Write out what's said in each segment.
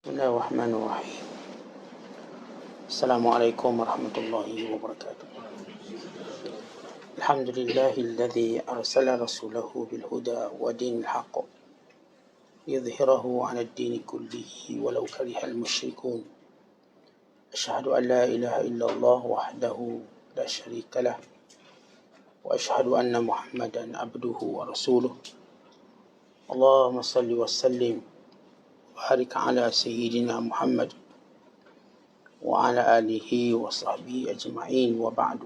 بسم الله الرحمن الرحيم. السلام عليكم ورحمة الله وبركاته. الحمد لله الذي أرسل رسوله بالهدى ودين الحق يظهره على الدين كله ولو كره المشركون. أشهد أن لا إله إلا الله وحده لا شريك له وأشهد أن محمدا عبده ورسوله. اللهم صل وسلم وبارك على سيدنا محمد وعلى آله وصحبه أجمعين، وبعد.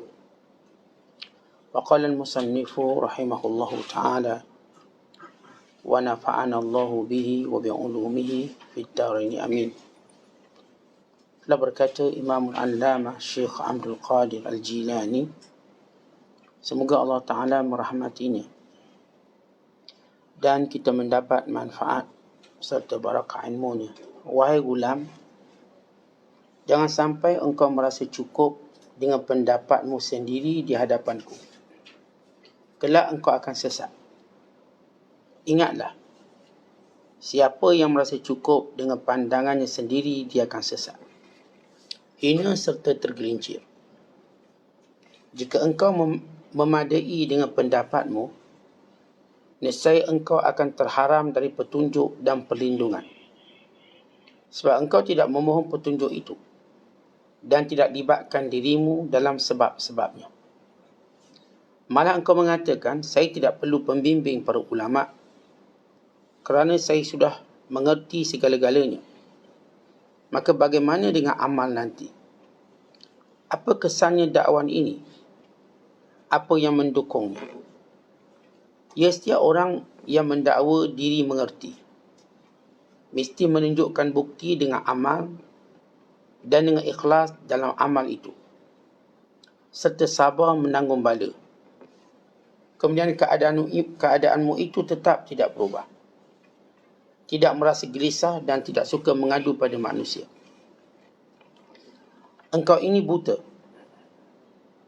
وقال المصنف رحمه الله تعالى: ونفعنا الله به وبعلومه في الدارين آمين. Telah berkata Imam Al-Allamah Syekh Abdul Qadir Al-Jilani, semoga Allah Ta'ala merahmatinya dan kita mendapat manfaat serta barakah ilmunya. Wahai gulam, jangan sampai engkau merasa cukup dengan pendapatmu sendiri di hadapanku. Kelak engkau akan sesat. Ingatlah, siapa yang merasa cukup dengan pandangannya sendiri, dia akan sesat, hina serta tergelincir. Jika engkau memadai dengan pendapatmu, nescaya engkau akan terharam dari petunjuk dan perlindungan. Sebab engkau tidak memohon petunjuk itu dan tidak libatkan dirimu dalam sebab-sebabnya. Malah engkau mengatakan, saya tidak perlu pembimbing para ulama kerana saya sudah mengerti segala-galanya. Maka bagaimana dengan amal nanti? Apa kesannya dakwaan ini? Apa yang mendukungnya? Ya, setiap orang yang mendakwa diri mengerti mesti menunjukkan bukti dengan amal dan dengan ikhlas dalam amal itu, serta sabar menanggung bala. Kemudian keadaanmu itu tetap tidak berubah, tidak merasa gelisah dan tidak suka mengadu pada manusia. Engkau ini buta.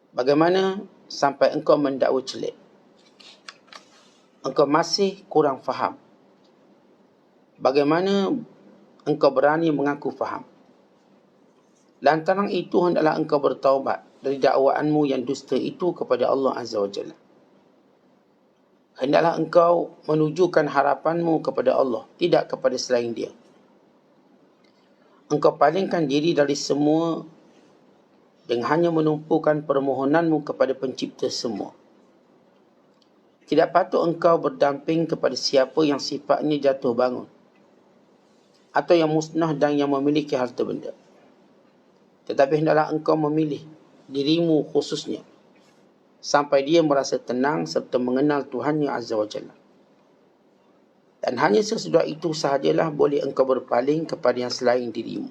Bagaimana sampai engkau mendakwa celik? Engkau masih kurang faham. Bagaimana engkau berani mengaku faham? Lantaran itu hendaklah engkau bertaubat dari dakwaanmu yang dusta itu kepada Allah Azza wa Jalla. Hendaklah engkau menujukan harapanmu kepada Allah, tidak kepada selain Dia. Engkau palingkan diri dari semua dengan hanya menumpukan permohonanmu kepada Pencipta semua. Tidak patut engkau berdamping kepada siapa yang sifatnya jatuh bangun atau yang musnah dan yang memiliki harta benda. Tetapi hendaklah engkau memilih dirimu khususnya sampai dia merasa tenang serta mengenal Tuhannya Azza wa Jalla. Dan hanya sesudah itu sahajalah boleh engkau berpaling kepada yang selain dirimu.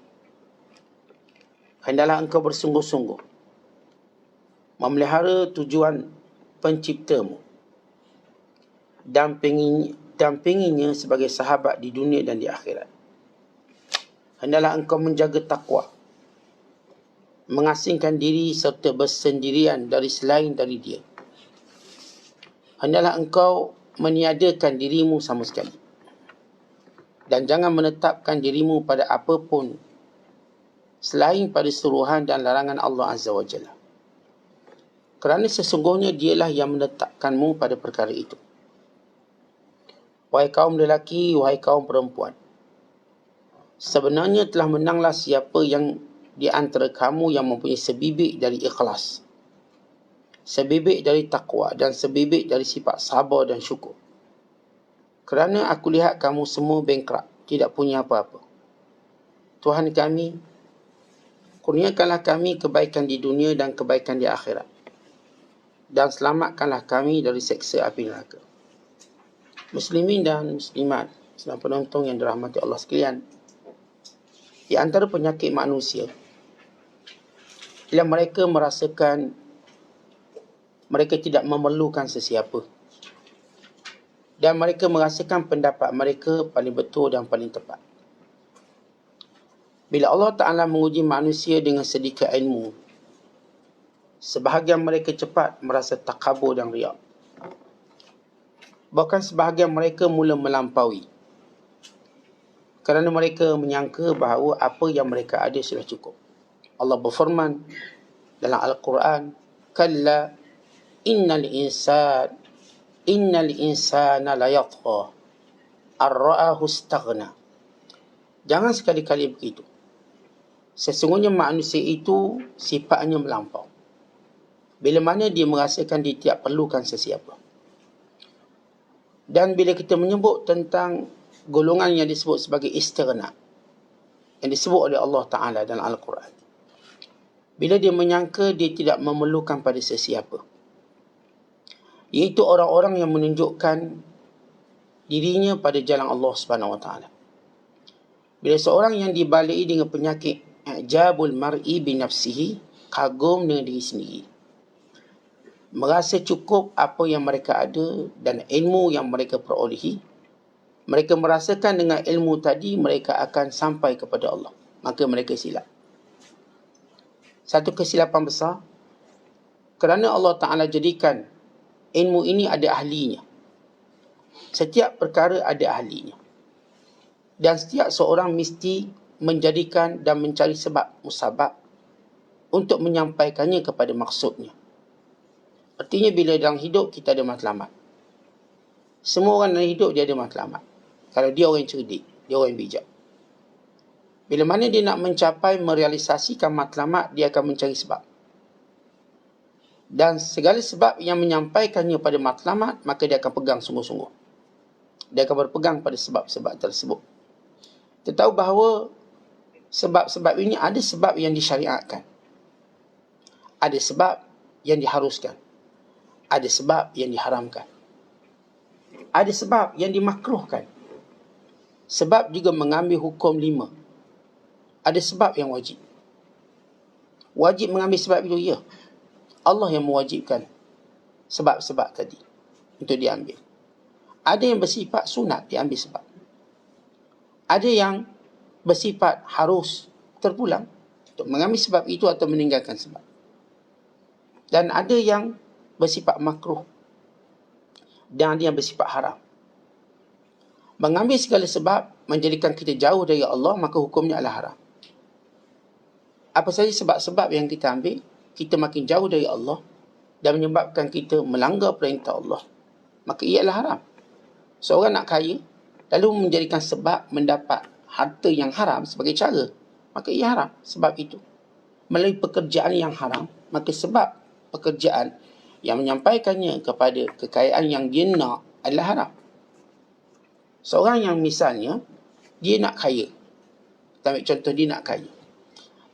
Hendaklah engkau bersungguh-sungguh memelihara tujuan Penciptamu, dampinginya sebagai sahabat di dunia dan di akhirat. Hendaklah engkau menjaga takwa, mengasingkan diri serta bersendirian dari selain dari Dia. Hendaklah engkau meniadakan dirimu sama sekali dan jangan menetapkan dirimu pada apapun selain pada suruhan dan larangan Allah Azza wa Jalla. Kerana sesungguhnya Dialah yang menetapkanmu pada perkara itu. Wahai kaum lelaki, wahai kaum perempuan, sebenarnya telah menanglah siapa yang di antara kamu yang mempunyai sebibik dari ikhlas, sebibik dari takwa dan sebibik dari sifat sabar dan syukur. Kerana aku lihat kamu semua bankrupt, tidak punya apa-apa. Tuhan kami, kurniakanlah kami kebaikan di dunia dan kebaikan di akhirat, dan selamatkanlah kami dari seksa api neraka. Muslimin dan muslimat, sedang penonton yang dirahmati Allah sekalian, di antara penyakit manusia ialah mereka merasakan mereka tidak memerlukan sesiapa, dan mereka merasakan pendapat mereka paling betul dan paling tepat. Bila Allah Ta'ala menguji manusia dengan sedikit ilmu, sebahagian mereka cepat merasa takabur dan riak. Bahkan sebahagian mereka mula melampaui. kerana mereka menyangka bahawa apa yang mereka ada sudah cukup. Allah berfirman dalam Al-Quran, kalla innal insana la yatgha ar-ra'ahu istaghna. Jangan sekali-kali begitu. Sesungguhnya manusia itu sifatnya melampau bila mana dia merasakan dia tidak perlukan sesiapa. Dan bila kita menyebut tentang golongan yang disebut sebagai istighna, yang disebut oleh Allah Ta'ala dalam Al-Quran, bila dia menyangka dia tidak memerlukan pada sesiapa, iaitu orang-orang yang menunjukkan dirinya pada jalan Allah Subhanahu Wa Ta'ala. Bila seorang yang dibalai dengan penyakit i'jabul mar'i bi nafsihi, kagum dengan diri sendiri, merasa cukup apa yang mereka ada dan ilmu yang mereka perolehi, mereka merasakan dengan ilmu tadi mereka akan sampai kepada Allah, maka mereka silap. Satu kesilapan besar, kerana Allah Ta'ala jadikan ilmu ini ada ahlinya. Setiap perkara ada ahlinya. Dan setiap seorang mesti menjadikan dan mencari sebab musabab untuk menyampaikannya kepada maksudnya. Artinya bila dalam hidup kita ada matlamat. Semua orang dalam hidup dia ada matlamat. Kalau dia orang yang cerdik, dia orang yang bijak. Bila mana dia nak mencapai merealisasikan matlamat, dia akan mencari sebab. Dan segala sebab yang menyampaikannya pada matlamat, maka dia akan pegang sungguh-sungguh. Dia akan berpegang pada sebab-sebab tersebut. Kita tahu bahawa sebab-sebab ini ada sebab yang disyariatkan, ada sebab yang diharuskan, ada sebab yang diharamkan, ada sebab yang dimakruhkan. Sebab juga mengambil hukum 5. Ada sebab yang wajib. Wajib mengambil sebab itu, ya. Allah yang mewajibkan sebab-sebab tadi untuk diambil. Ada yang bersifat sunat, diambil sebab. Ada yang bersifat harus, terpulang untuk mengambil sebab itu atau meninggalkan sebab. Dan ada yang bersifat makruh, dan ada yang bersifat haram. Mengambil segala sebab menjadikan kita jauh dari Allah, maka hukumnya adalah haram. Apa saja sebab-sebab yang kita ambil, kita makin jauh dari Allah dan menyebabkan kita melanggar perintah Allah, maka ia adalah haram. Seorang nak kaya, lalu menjadikan sebab mendapat harta yang haram sebagai cara, maka ia haram. Sebab itu, melalui pekerjaan yang haram, maka sebab pekerjaan yang menyampaikannya kepada kekayaan yang dia nak adalah haram. Seorang yang misalnya, dia nak kaya. Kita ambil contoh, dia nak kaya.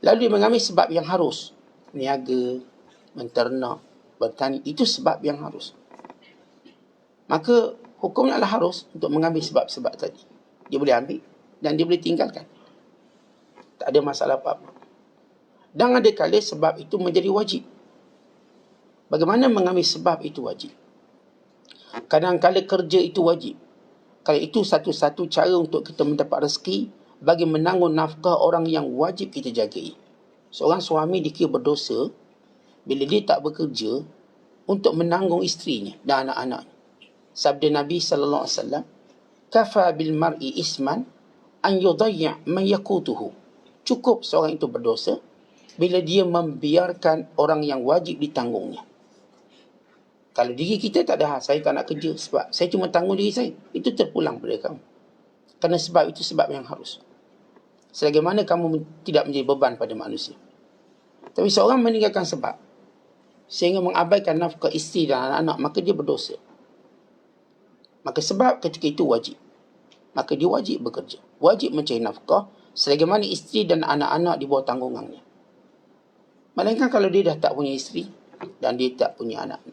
Lalu dia mengambil sebab yang harus. Meniaga, menternak, bertani. Itu sebab yang harus. Maka hukumnya adalah harus untuk mengambil sebab-sebab tadi. Dia boleh ambil dan dia boleh tinggalkan. Tak ada masalah apa-apa. Dan ada kala sebab itu menjadi wajib. Bagaimana mengambil sebab itu wajib? Kadang-kala kerja itu wajib. Kalau itu satu-satu cara untuk kita mendapat rezeki bagi menanggung nafkah orang yang wajib kita jagai. Seorang suami dikira berdosa bila dia tak bekerja untuk menanggung isterinya dan anak-anaknya. Sabda Nabi SAW, kafa bil mar'i isman an yudayya' man yaqutuhu. Cukup seorang itu berdosa bila dia membiarkan orang yang wajib ditanggungnya. Kalau diri kita tak ada hal, saya tak nak kerja sebab saya cuma tanggung diri saya, itu terpulang pada kamu. Kerana sebab itu sebab yang harus. Selagi mana kamu tidak menjadi beban pada manusia. Tapi seorang meninggalkan sebab sehingga mengabaikan nafkah isteri dan anak-anak, maka dia berdosa. Maka sebab ketika itu wajib, maka dia wajib bekerja, wajib mencari nafkah selagi mana isteri dan anak-anak di bawah tanggungannya. Melainkan kalau dia dah tak punya isteri dan dia tak punya anak.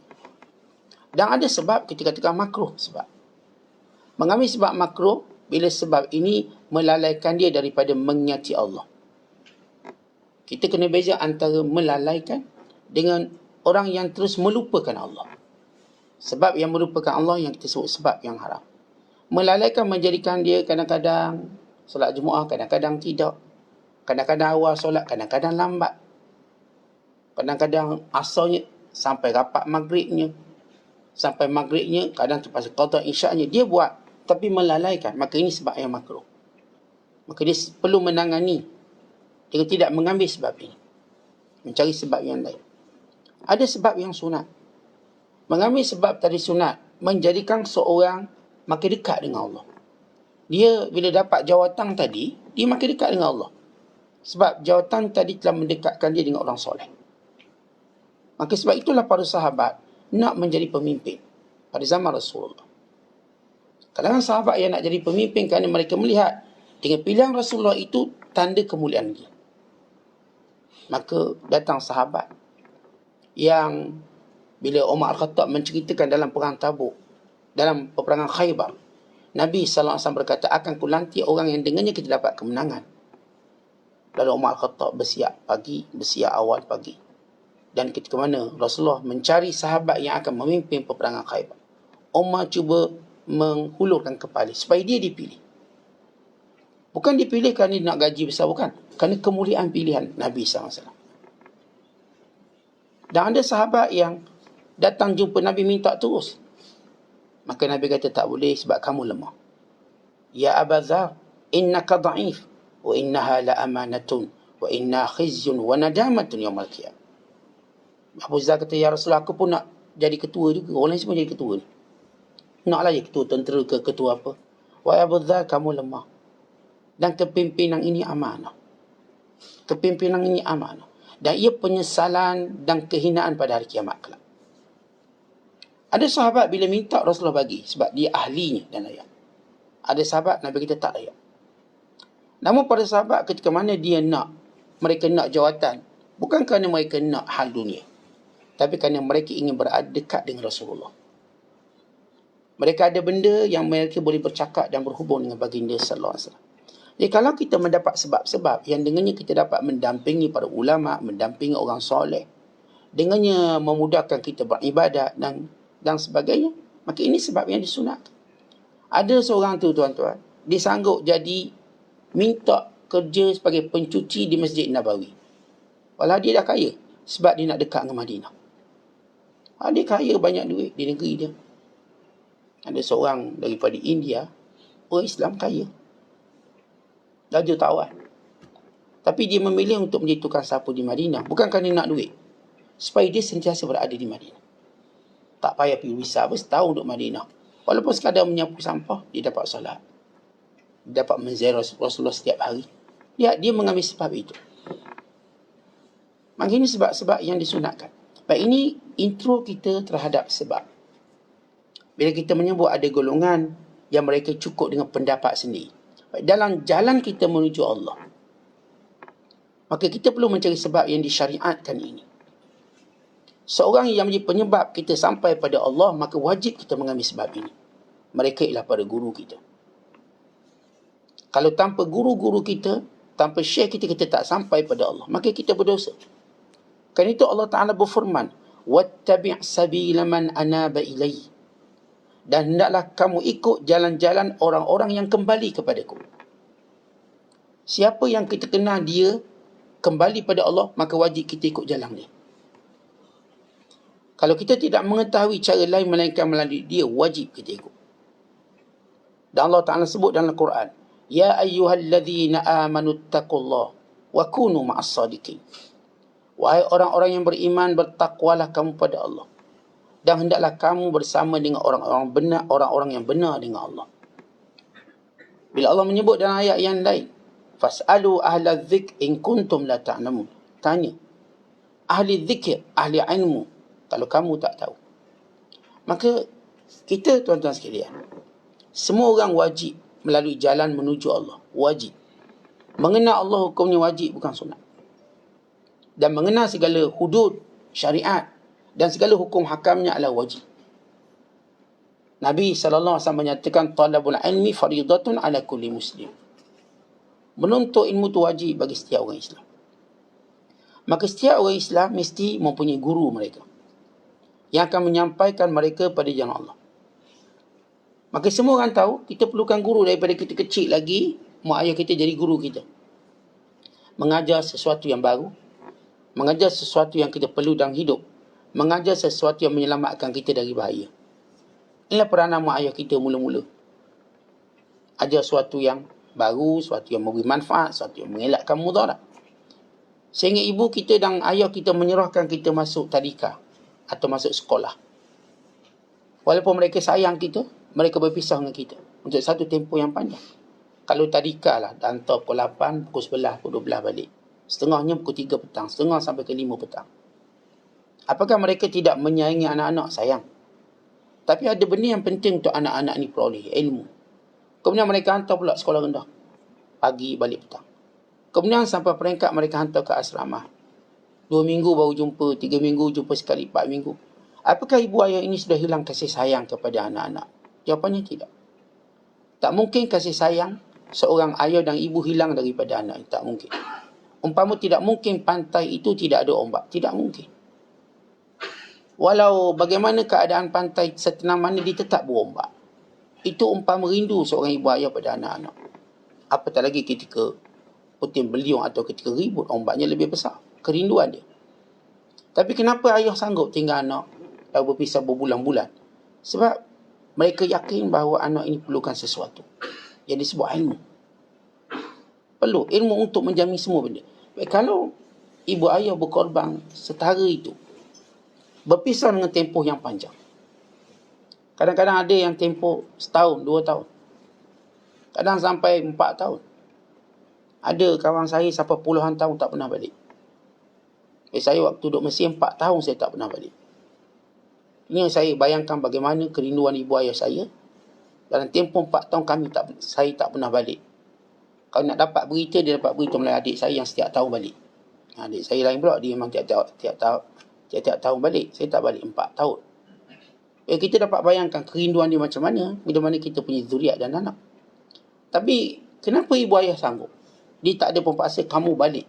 Dan ada sebab kita katakan makruh sebab. Mengambil sebab makruh bila sebab ini melalaikan dia daripada menyati Allah. Kita kena beza antara melalaikan dengan orang yang terus melupakan Allah. Sebab yang melupakan Allah yang kita sebut sebab yang haram. Melalaikan menjadikan dia kadang-kadang solat Jumaat, kadang-kadang tidak. Kadang-kadang awal solat, kadang-kadang lambat. Kadang-kadang asarnya sampai rapat maghribnya. Sampai maghribnya, kadang terpaksa qada isyaknya. Dia buat, tapi melalaikan. Maka ini sebab yang makruh. Maka dia perlu menangani dengan tidak mengambil sebab ini, mencari sebab yang lain. Ada sebab yang sunat. Mengambil sebab tadi sunat menjadikan seorang makin dekat dengan Allah. Dia bila dapat jawatan tadi, dia makin dekat dengan Allah. Sebab jawatan tadi telah mendekatkan dia dengan orang soleh. Maka sebab itulah para sahabat nak menjadi pemimpin pada zaman Rasulullah. Kadang-kadang sahabat yang nak jadi pemimpin kerana mereka melihat dengan pilihan Rasulullah itu tanda kemuliaan dia. Maka datang sahabat yang bila Umar Al-Khattab menceritakan dalam perang Tabuk, dalam peperangan Khaybar, Nabi SAW berkata, akan kulantik orang yang dengannya kita dapat kemenangan. Lalu Umar Al-Khattab bersiap awal pagi. Dan ketika mana Rasulullah mencari sahabat yang akan memimpin peperangan Khaybar, Umar cuba menghulurkan kepala supaya dia dipilih. Bukan dipilih kerana dia nak gaji besar, bukan. Kerana kemuliaan pilihan Nabi SAW. Dan ada sahabat yang datang jumpa Nabi minta terus. Maka Nabi kata tak boleh sebab kamu lemah. Ya Aba Dzar, innaka dha'if wa innaha la amanatun wa inna khizyun wa nadamatun yaumil qiyamah. Abu Dzar kata, ya Rasulullah, aku pun nak jadi ketua juga. Orang lain semua jadi ketua ni. Naklah jadi ketua tentera ke ketua apa. Wahai Abu Dzar, kamu lemah. Dan kepimpinan ini amanah. Kepimpinan ini amanah. Dan ia penyesalan dan kehinaan pada hari kiamat kelak. Ada sahabat bila minta Rasulullah bagi sebab dia ahlinya dan layak. Ada sahabat Nabi kita tak layak. Namun pada sahabat ketika mana mereka nak jawatan, bukan kerana mereka nak hal dunia, tapi kerana mereka ingin berada dekat dengan Rasulullah. Mereka ada benda yang mereka boleh bercakap dan berhubung dengan baginda sallallahu alaihi wasallam. Jadi kalau kita mendapat sebab-sebab yang dengannya kita dapat mendampingi para ulama, mendampingi orang soleh, dengannya memudahkan kita beribadat dan sebagainya, maka ini sebab yang disunatkan. Ada seorang tu tuan-tuan, dia sanggup jadi minta kerja sebagai pencuci di Masjid Nabawi. Walau dia dah kaya sebab dia nak dekat dengan Madinah. Dia kaya banyak duit di negeri dia. Ada seorang daripada India, orang Islam kaya, Raja Tawan. Tapi dia memilih untuk menjadi tukang sapu di Madinah. Bukan kerana nak duit, supaya dia sentiasa berada di Madinah. Tak payah pergi visa setahun duduk Madinah. Walaupun sekadar menyapu sampah, dia dapat solat. Dia dapat menziarah Rasulullah setiap hari. Dia mengambil sebab itu. Maka ini sebab-sebab yang disunatkan. Baik, ini intro kita terhadap sebab. Bila kita menyebut ada golongan yang mereka cukup dengan pendapat sendiri. Baik, dalam jalan kita menuju Allah, maka kita perlu mencari sebab yang disyariatkan ini. Seorang yang menjadi penyebab kita sampai pada Allah, maka wajib kita mengambil sebab ini. Mereka ialah para guru kita. Kalau tanpa guru-guru kita, tanpa syekh kita, kita tak sampai pada Allah, maka kita berdosa. Kerana itu Allah Ta'ala berfirman, وَاتَّبِعْ سَبِيلَ مَنْ أَنَابَ إِلَيْهِ, dan hendaklah kamu ikut jalan-jalan orang-orang yang kembali kepadaku. Siapa yang kita kenal dia kembali pada Allah, maka wajib kita ikut jalan dia. Kalau kita tidak mengetahui cara lain melainkan melalui dia, wajib kita ikut. Dan Allah Ta'ala sebut dalam Al-Quran, Ya ayyuhalladzina amanu attaqullah wa kunu ma'as sadiqin. Wahai orang-orang yang beriman, bertakwalah kamu pada Allah, dan hendaklah kamu bersama dengan orang-orang benar, orang-orang yang benar dengan Allah. Bila Allah menyebut dalam ayat yang lain, Fas'alu ahla dzikr in kuntum la ta'lamun. Tanya ahli zikir, ahli ilmu, kalau kamu tak tahu. Maka kita, tuan-tuan sekalian, semua orang wajib melalui jalan menuju Allah. Wajib. Mengenal Allah hukumnya wajib, bukan sunat. Dan mengenal segala hudud syariat dan segala hukum hakamnya adalah wajib. Nabi SAW menyatakan, talabul ilmi faridatun ala kulli muslim. Menuntut ilmu itu wajib bagi setiap orang Islam. Maka setiap orang Islam mesti mempunyai guru mereka yang akan menyampaikan mereka pada jalan Allah. Maka semua orang tahu kita perlukan guru daripada kita kecil lagi. Mak ayah kita jadi guru kita, mengajar sesuatu yang baru, mengajar sesuatu yang kita perlu dalam hidup, mengajar sesuatu yang menyelamatkan kita dari bahaya. Inilah peranan mak ayah kita mula-mula. Ajar sesuatu yang baru, sesuatu yang memberi manfaat, sesuatu yang mengelakkan mudarat. Sehingga ibu kita dan ayah kita menyerahkan kita masuk tadika atau masuk sekolah. Walaupun mereka sayang kita, mereka berpisah dengan kita untuk satu tempoh yang panjang. Kalau tadika lah, hantar pukul 8, pukul 11, pukul 12 balik. Setengahnya pukul 3 petang, setengah sampai ke 5 petang. Apakah mereka tidak menyayangi anak-anak? Sayang. Tapi ada benda yang penting untuk anak-anak ni peroleh, ilmu. Kemudian mereka hantar pula sekolah rendah. Pagi balik petang. Kemudian sampai peringkat mereka hantar ke asrama. 2 minggu baru jumpa, 3 minggu jumpa sekali, 4 minggu. Apakah ibu ayah ini sudah hilang kasih sayang kepada anak-anak? Jawapannya tidak. Tak mungkin kasih sayang seorang ayah dan ibu hilang daripada anak. Tak mungkin. Umpama tidak mungkin pantai itu tidak ada ombak. Tidak mungkin. Walau bagaimana keadaan pantai setenang mana, dia tetap berombak. Itu umpama rindu seorang ibu ayah pada anak-anak. Apatah lagi ketika puting beliung atau ketika ribut, ombaknya lebih besar. Kerinduan dia. Tapi kenapa ayah sanggup tinggal anak dan berpisah berbulan-bulan? Sebab mereka yakin bahawa anak ini perlukan sesuatu yang disebut ilmu. Perlu ilmu untuk menjamin semua benda. Baik, kalau ibu ayah berkorban setara itu, berpisah dengan tempoh yang panjang. Kadang-kadang ada yang tempoh setahun, 2 tahun. Kadang sampai 4 tahun. Ada kawan saya sampai puluhan tahun tak pernah balik. Saya waktu duduk Mesir 4 tahun saya tak pernah balik. Ini yang saya bayangkan bagaimana kerinduan ibu ayah saya. Dalam tempoh 4 tahun saya tak pernah balik. Kalau nak dapat berita, dia dapat berita melalui adik saya yang setiap tahun balik. Adik saya lain pula, dia memang tiap tahun balik. Saya tak balik 4 tahun. Kita dapat bayangkan kerinduan dia macam mana bila mana kita punya zuriat dan anak. Tapi kenapa ibu ayah sanggup? Dia tak ada pempaksa kamu balik.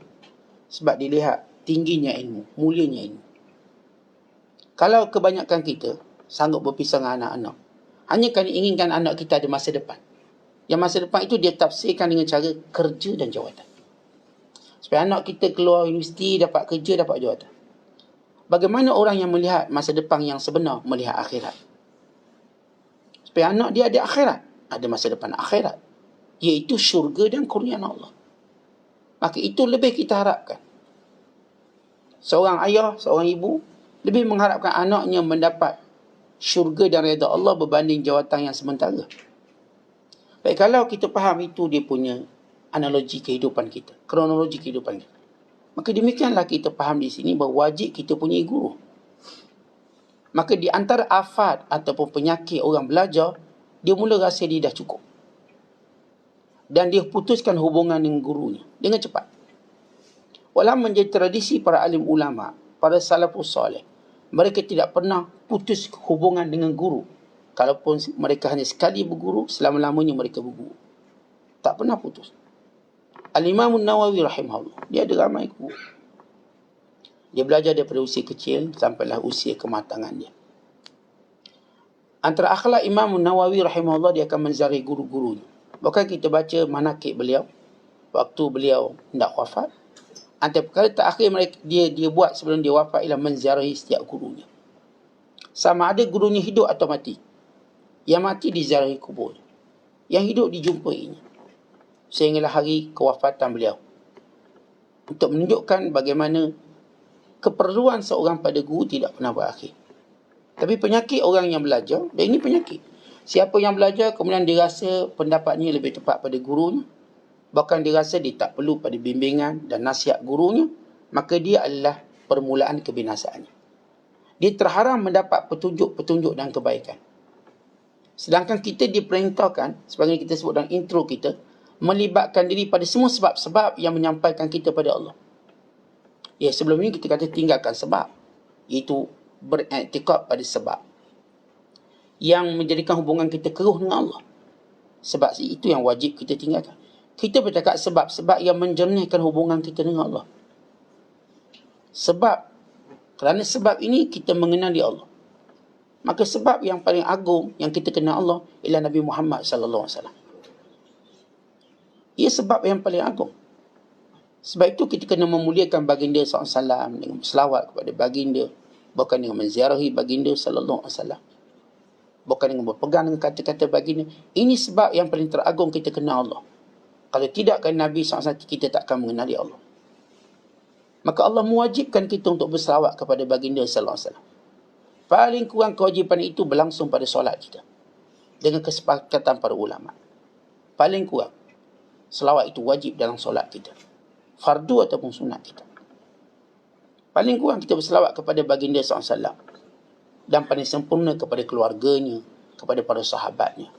Sebab dia lihat tingginya ilmu, mulianya ilmu. Kalau kebanyakan kita sanggup berpisah dengan anak-anak, hanya kerana inginkan anak kita ada masa depan. Yang masa depan itu dia tafsirkan dengan cara kerja dan jawatan. Supaya anak kita keluar universiti, dapat kerja, dapat jawatan. Bagaimana orang yang melihat masa depan yang sebenar melihat akhirat? Supaya anak dia ada akhirat, ada masa depan akhirat, iaitu syurga dan kurniaan Allah. Maka itu lebih kita harapkan. Seorang ayah, seorang ibu lebih mengharapkan anaknya mendapat syurga dan redha Allah berbanding jawatan yang sementara. Baik, kalau kita faham itu dia punya analogi kehidupan kita, kronologi kehidupan kita, maka demikianlah kita faham di sini bahawa wajib kita punya guru. Maka di antara afat ataupun penyakit orang belajar, dia mula rasa dia dah cukup. Dan dia putuskan hubungan dengan gurunya dengan cepat. Walau menjadi tradisi para alim ulama, para salafus salih, mereka tidak pernah putus hubungan dengan guru. Kalaupun mereka hanya sekali berguru, selama-lamanya mereka berguru. Tak pernah putus. Al-Imam Nawawi rahimahullah, dia ada ramai guru. Dia belajar daripada usia kecil sampailah usia kematangan dia. Antara akhlak Imam Nawawi rahimahullah, dia akan menziarahi guru-gurunya. Bahkan kita baca manaqib beliau waktu beliau hendak wafat. Antara perkara terakhir dia buat sebelum dia wafat ialah menziarahi setiap gurunya. Sama ada gurunya hidup atau mati. Yang mati diziarahi kubur, yang hidup dijumpainya. Sehinggalah hari kewafatan beliau. Untuk menunjukkan bagaimana keperluan seorang pada guru tidak pernah berakhir. Tapi penyakit orang yang belajar, dan ini penyakit. Siapa yang belajar kemudian dia rasa pendapatnya lebih tepat pada gurunya, bahkan dia rasa dia tak perlu pada bimbingan dan nasihat gurunya, maka dia adalah permulaan kebinasaannya. Dia terharam mendapat petunjuk-petunjuk dan kebaikan. Sedangkan kita diperintahkan, sebagaimana kita sebut dalam intro kita, melibatkan diri pada semua sebab-sebab yang menyampaikan kita pada Allah. Ya, sebelum ini kita kata tinggalkan sebab, iaitu beriktikad pada sebab yang menjadikan hubungan kita keruh dengan Allah. Sebab itu yang wajib kita tinggalkan. Kita bercakap sebab-sebab yang menjernihkan hubungan kita dengan Allah. Sebab, kerana sebab ini kita mengenali Allah. Maka sebab yang paling agung yang kita kenal Allah ialah Nabi Muhammad sallallahu alaihi wasallam. Ia sebab yang paling agung. Sebab itu kita kena memuliakan baginda sallallahu alaihi wasallam dengan selawat kepada baginda, bukan dengan menziarahi baginda sallallahu alaihi wasallam, bukan dengan berpegang dengan kata-kata baginda. Ini sebab yang paling teragung kita kenal Allah. Kalau tidak kerana Nabi SAW, kita tak akan mengenali Allah. Maka Allah mewajibkan kita untuk berselawat kepada baginda sallallahu alaihi wasallam. Paling kurang kewajipan itu berlangsung pada solat kita, dengan kesepakatan para ulama. Paling kurang selawat itu wajib dalam solat kita, fardu ataupun sunat kita. Paling kurang kita berselawat kepada baginda sallallahu alaihi wasallam, dan paling sempurna kepada keluarganya, kepada para sahabatnya,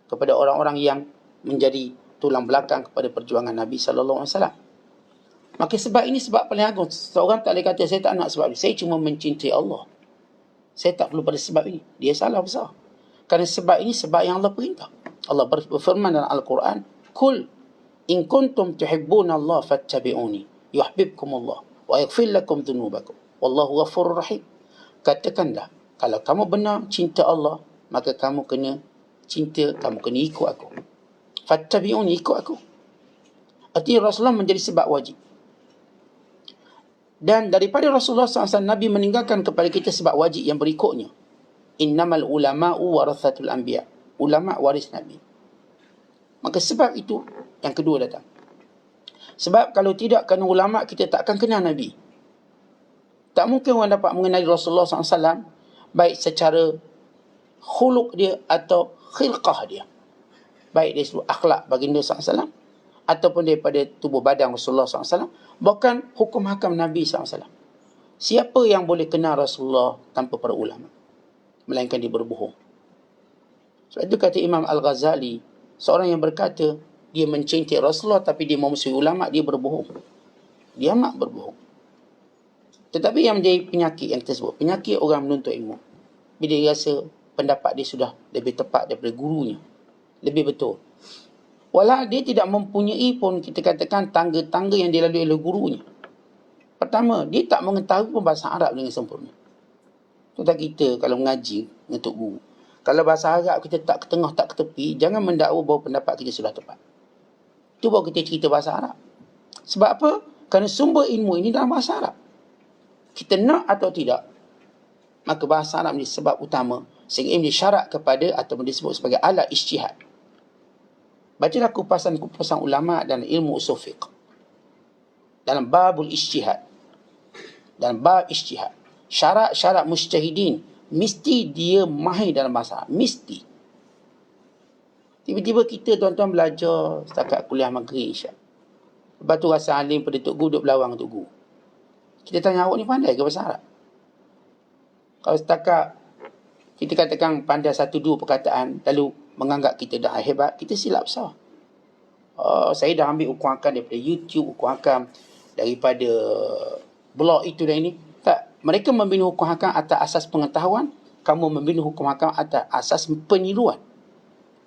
kepada orang-orang yang menjadi tulang belakang kepada perjuangan Nabi sallallahu alaihi wasallam. Maka sebab ini sebab paling agung. Seorang tak boleh kata saya tak nak sebab ini, saya cuma mencintai Allah, saya tak perlu pada sebab ini. Dia salah besar. Kerana sebab ini sebab yang Allah perintah. Allah berfirman dalam Al-Quran, "Kul in kuntum tuhibbuna Allah fattabi'uni yuhibbukum Allah wa yaghfir lakum dhunubakum wallahu ghafurur rahim." Katakanlah, kalau kamu benar cinta Allah, maka kamu kena ikut aku. Fattabi'uni, ikut aku. Artinya Rasulullah menjadi sebab wajib. Dan daripada Rasulullah SAW, Nabi meninggalkan kepada kita sebab wajib yang berikutnya. Innamal ulama'u warathatul anbiya. Ulama' waris Nabi. Maka sebab itu yang kedua datang. Sebab kalau tidak kerana ulama', kita tak akan kenal Nabi. Tak mungkin orang dapat mengenali Rasulullah SAW baik secara khuluk dia atau khilqah dia. Baik dari sudut akhlak baginda SAW ataupun daripada tubuh badan Rasulullah SAW, bahkan hukum hakam Nabi SAW. Siapa yang boleh kenal Rasulullah tanpa para ulama? Melainkan dia berbohong. Sebab itu kata Imam Al-Ghazali, seorang yang berkata dia mencintai Rasulullah tapi dia memusuhi ulama, dia berbohong. Dia amat berbohong. Tetapi yang menjadi penyakit yang tersebut, penyakit orang menuntut ilmu, bila dia rasa pendapat dia sudah lebih tepat daripada gurunya, lebih betul, walau dia tidak mempunyai pun, kita katakan, tangga-tangga yang dilalui oleh gurunya. Pertama, dia tak mengetahui pun bahasa Arab dengan sempurna. Contoh kita kalau mengaji dengan Tok Guru, kalau bahasa Arab kita tak ke tengah, tak ke tepi, jangan mendakwa bahawa pendapat kita sudah tepat. Itu baru kita cerita bahasa Arab. Sebab apa? Kerana sumber ilmu ini dalam bahasa Arab. Kita nak atau tidak, maka bahasa Arab menjadi sebab utama, sehingga ini disyarat kepada ataupun disebut sebagai alat ijtihad. Bacalah kupasan-kupasan ulama' dan ilmu usul fiqh dalam babul ijtihad, dalam bab ijtihad. Syarat-syarat mujtahidin, mesti dia mahir dalam bahasa Arab. Mesti. Tiba-tiba kita tuan-tuan belajar setakat kuliah maghrib Isyak, lepas tu rasa alim pada Tok Guru, duduk belawang Tok Guru. Kita tanya, awak ni pandai ke bahasa Arab? Kalau setakat kita katakan pandai satu dua perkataan, lalu menganggap kita dah hebat, kita silap besar. Saya dah ambil hukum hakam daripada YouTube, hukum hakam daripada blog itu dan ini. Tak, mereka membina hukum hakam atas asas pengetahuan, kamu membina hukum hakam atas asas peniruan.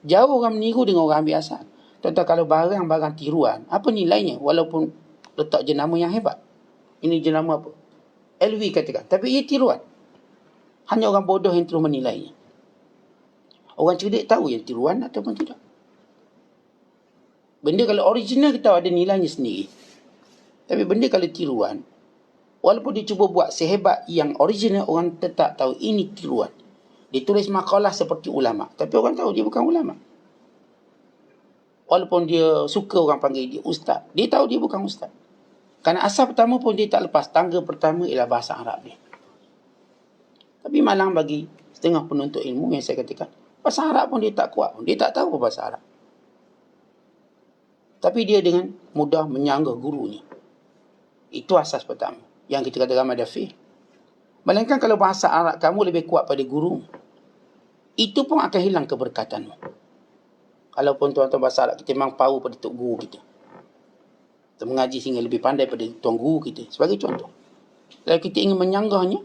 Jauh orang meniru dengan orang ambil asal. Contoh kalau barang-barang tiruan, apa nilainya walaupun letak jenama yang hebat? Ini jenama apa? LV katakan, tapi ia tiruan. Hanya orang bodoh yang terus menilainya. Orang cerdik tahu yang tiruan ataupun tidak. Benda kalau original kita tahu ada nilainya sendiri. Tapi benda kalau tiruan, walaupun dia cuba buat sehebat yang original, orang tetap tahu ini tiruan. Dia tulis makalah seperti ulama', tapi orang tahu dia bukan ulama'. Walaupun dia suka orang panggil dia ustaz, dia tahu dia bukan ustaz. Kerana asal pertama pun dia tak lepas, tangga pertama ialah bahasa Arab dia. Tapi malang bagi setengah penuntut ilmu yang saya katakan, bahasa Arab pun dia tak kuat pun. Dia tak tahu bahasa Arab. Tapi dia dengan mudah menyanggah gurunya. Itu asas pertama yang kita katakan madafih. Melainkan kalau bahasa Arab kamu lebih kuat pada guru, itu pun akan hilang keberkatanmu. Kalaupun tuan-tuan bahasa Arab kita memang power pada tok guru kita, kita mengaji sehingga lebih pandai pada tuan guru kita, sebagai contoh. Kalau kita ingin menyanggahnya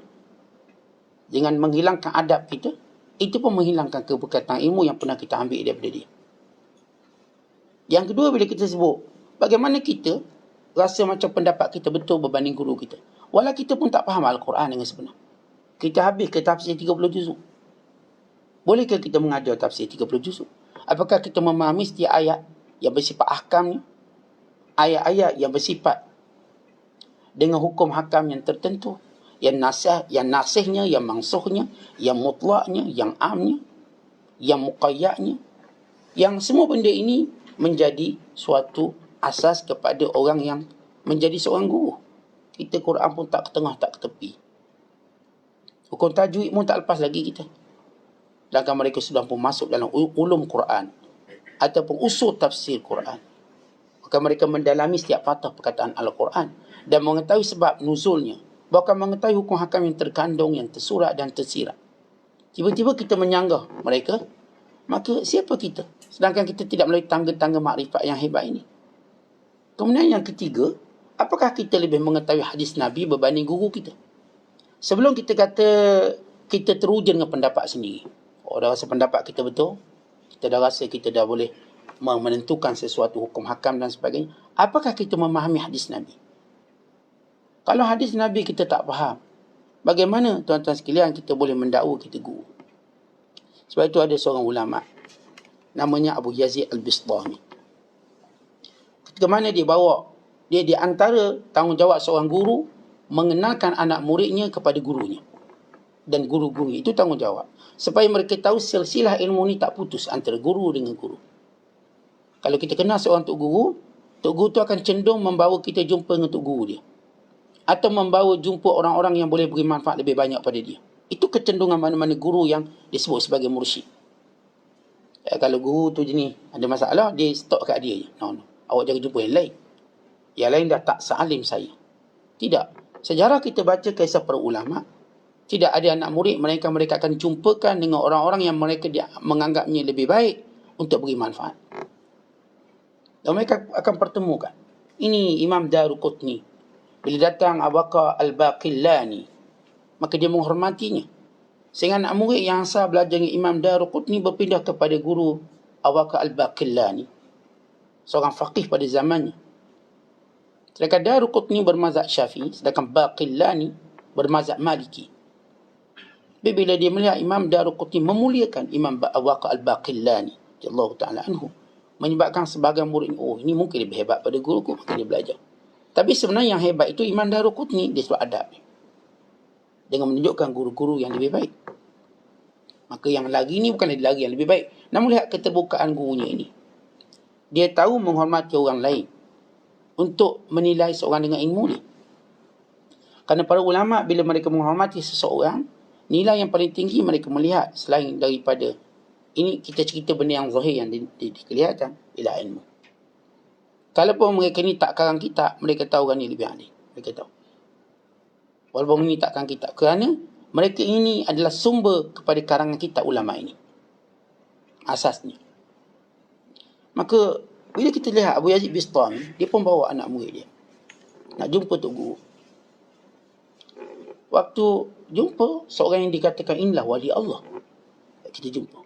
dengan menghilangkan adab kita, itu pun menghilangkan keberkatan ilmu yang pernah kita ambil daripada dia. Yang kedua, bila kita sebut bagaimana kita rasa macam pendapat kita betul berbanding guru kita, walau kita pun tak faham Al-Quran dengan sebenar. Kita habis ke tafsir 30 juzuk. Bolehkah kita mengajar tafsir 30 juzuk? Apakah kita memahami setiap ayat yang bersifat ahkamnya, ayat-ayat yang bersifat dengan hukum hakam yang tertentu, yang nasihnya, yang mansuhnya, yang mutlaknya, yang amnya, yang muqayyadnya, yang semua benda ini menjadi suatu asas kepada orang yang menjadi seorang guru. Kita Quran pun tak ke tengah, tak ke tepi. Hukum tajwid pun tak lepas lagi kita. Sedangkan mereka sudah pun masuk dalam ulum Quran ataupun usul tafsir Quran. Maka mereka mendalami setiap patah perkataan Al-Quran dan mengetahui sebab nuzulnya. Bahkan mengetahui hukum hakam yang terkandung, yang tersurat dan tersirat. Tiba-tiba kita menyanggah mereka, maka siapa kita? Sedangkan kita tidak melalui tangga-tangga makrifat yang hebat ini. Kemudian yang ketiga, apakah kita lebih mengetahui hadis Nabi berbanding guru kita? Sebelum kita kata kita teruja dengan pendapat sendiri, dah rasa pendapat kita betul, kita dah rasa kita dah boleh menentukan sesuatu hukum hakam dan sebagainya, apakah kita memahami hadis Nabi? Kalau hadis Nabi kita tak faham, bagaimana tuan-tuan sekalian kita boleh mendakwa kita guru? Sebab itu ada seorang ulama namanya Abu Yazid Al-Bistami. Ketika mana dia bawa, dia di antara tanggungjawab seorang guru mengenalkan anak muridnya kepada gurunya. Dan guru-guru itu tanggungjawab. Supaya mereka tahu silsilah ilmu ni tak putus antara guru dengan guru. Kalau kita kenal seorang Tok Guru tu akan cenderung membawa kita jumpa dengan Tok Guru dia. Atau membawa jumpa orang-orang yang boleh beri manfaat lebih banyak pada dia. Itu kecenderungan mana-mana guru yang disebut sebagai mursyid. Kalau guru tu jenis ada masalah, dia stop kat dia je. No. Awak jangan jumpa yang lain. Yang lain dah tak sealim saya. Tidak. Sejarah kita baca kisah para ulama, tidak ada anak murid, mereka akan jumpakan dengan orang-orang yang mereka menganggapnya lebih baik untuk beri manfaat. Dan mereka akan pertemukan. Ini Imam Daruqutni. Bila datang Abu Bakar Al-Baqillani, maka dia menghormatinya. Sehingga anak murid yang asal belajar dengan Imam Daruqutni berpindah kepada guru Abu Bakar Al-Baqillani, seorang faqih pada zamannya. Sedangkan Daruqutni bermazhab Syafi'i, sedangkan Baqillani bermazhab Maliki. Bila dia melihat Imam Daruqutni memuliakan Imam Abu Bakar Al-Baqillani radhiyallahu ta'ala anhu, menyebabkan sebagian murid, ini mungkin lebih hebat pada guruku, maka dia belajar. Tapi sebenarnya yang hebat itu Imam Daruqutni, dia sebab adab dengan menunjukkan guru-guru yang lebih baik. Maka yang lagi ni bukan lagi yang lebih baik. Namun lihat keterbukaan gurunya ini. Dia tahu menghormati orang lain untuk menilai seorang dengan ilmu dia. Kerana para ulama bila mereka menghormati seseorang, nilai yang paling tinggi mereka melihat selain daripada ini kita cerita benda yang zahir yang kelihatan, ialah ilmu. Kalaupun mereka ni tak karang kitab, mereka tahu orang ni lebih ahli. Mereka tahu. Walaupun ini tak karang kitab. Kerana mereka ini adalah sumber kepada karangan kitab ulama ini. Asasnya. Maka bila kita lihat Abu Yazid Bistami, dia pun bawa anak murid dia nak jumpa Tok Guru. Waktu jumpa, seorang yang dikatakan inilah wali Allah, kita jumpa.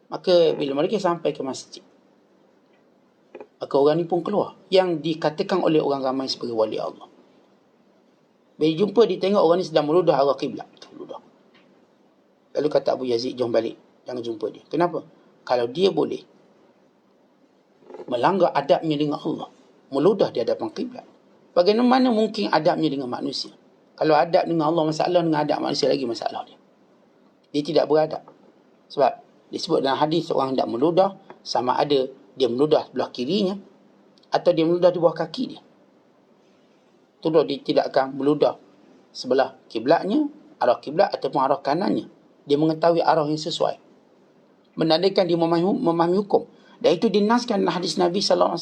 Maka bila mereka sampai ke masjid, maka orang ni pun keluar, yang dikatakan oleh orang ramai sebagai wali Allah. Bila jumpa, dia tengok orang ni sedang meludah arah kiblat. Lalu kata Abu Yazid, jom balik, jangan jumpa dia. Kenapa? Kalau dia boleh melanggar adabnya dengan Allah, meludah di hadapan kiblat, bagaimana mungkin adabnya dengan manusia? Kalau adab dengan Allah masalah, dengan adab manusia lagi masalah dia. Dia tidak beradab. Sebab disebut dalam hadis, orang hendak meludah, sama ada dia meludah sebelah kirinya atau dia meludah di bawah kaki dia. Dia tidak akan meludah sebelah kiblatnya, arah kiblat ataupun arah kanannya. Dia mengetahui arah yang sesuai. Menandakan dia memahami hukum. Dan itu dinaskan dalam hadis Nabi SAW.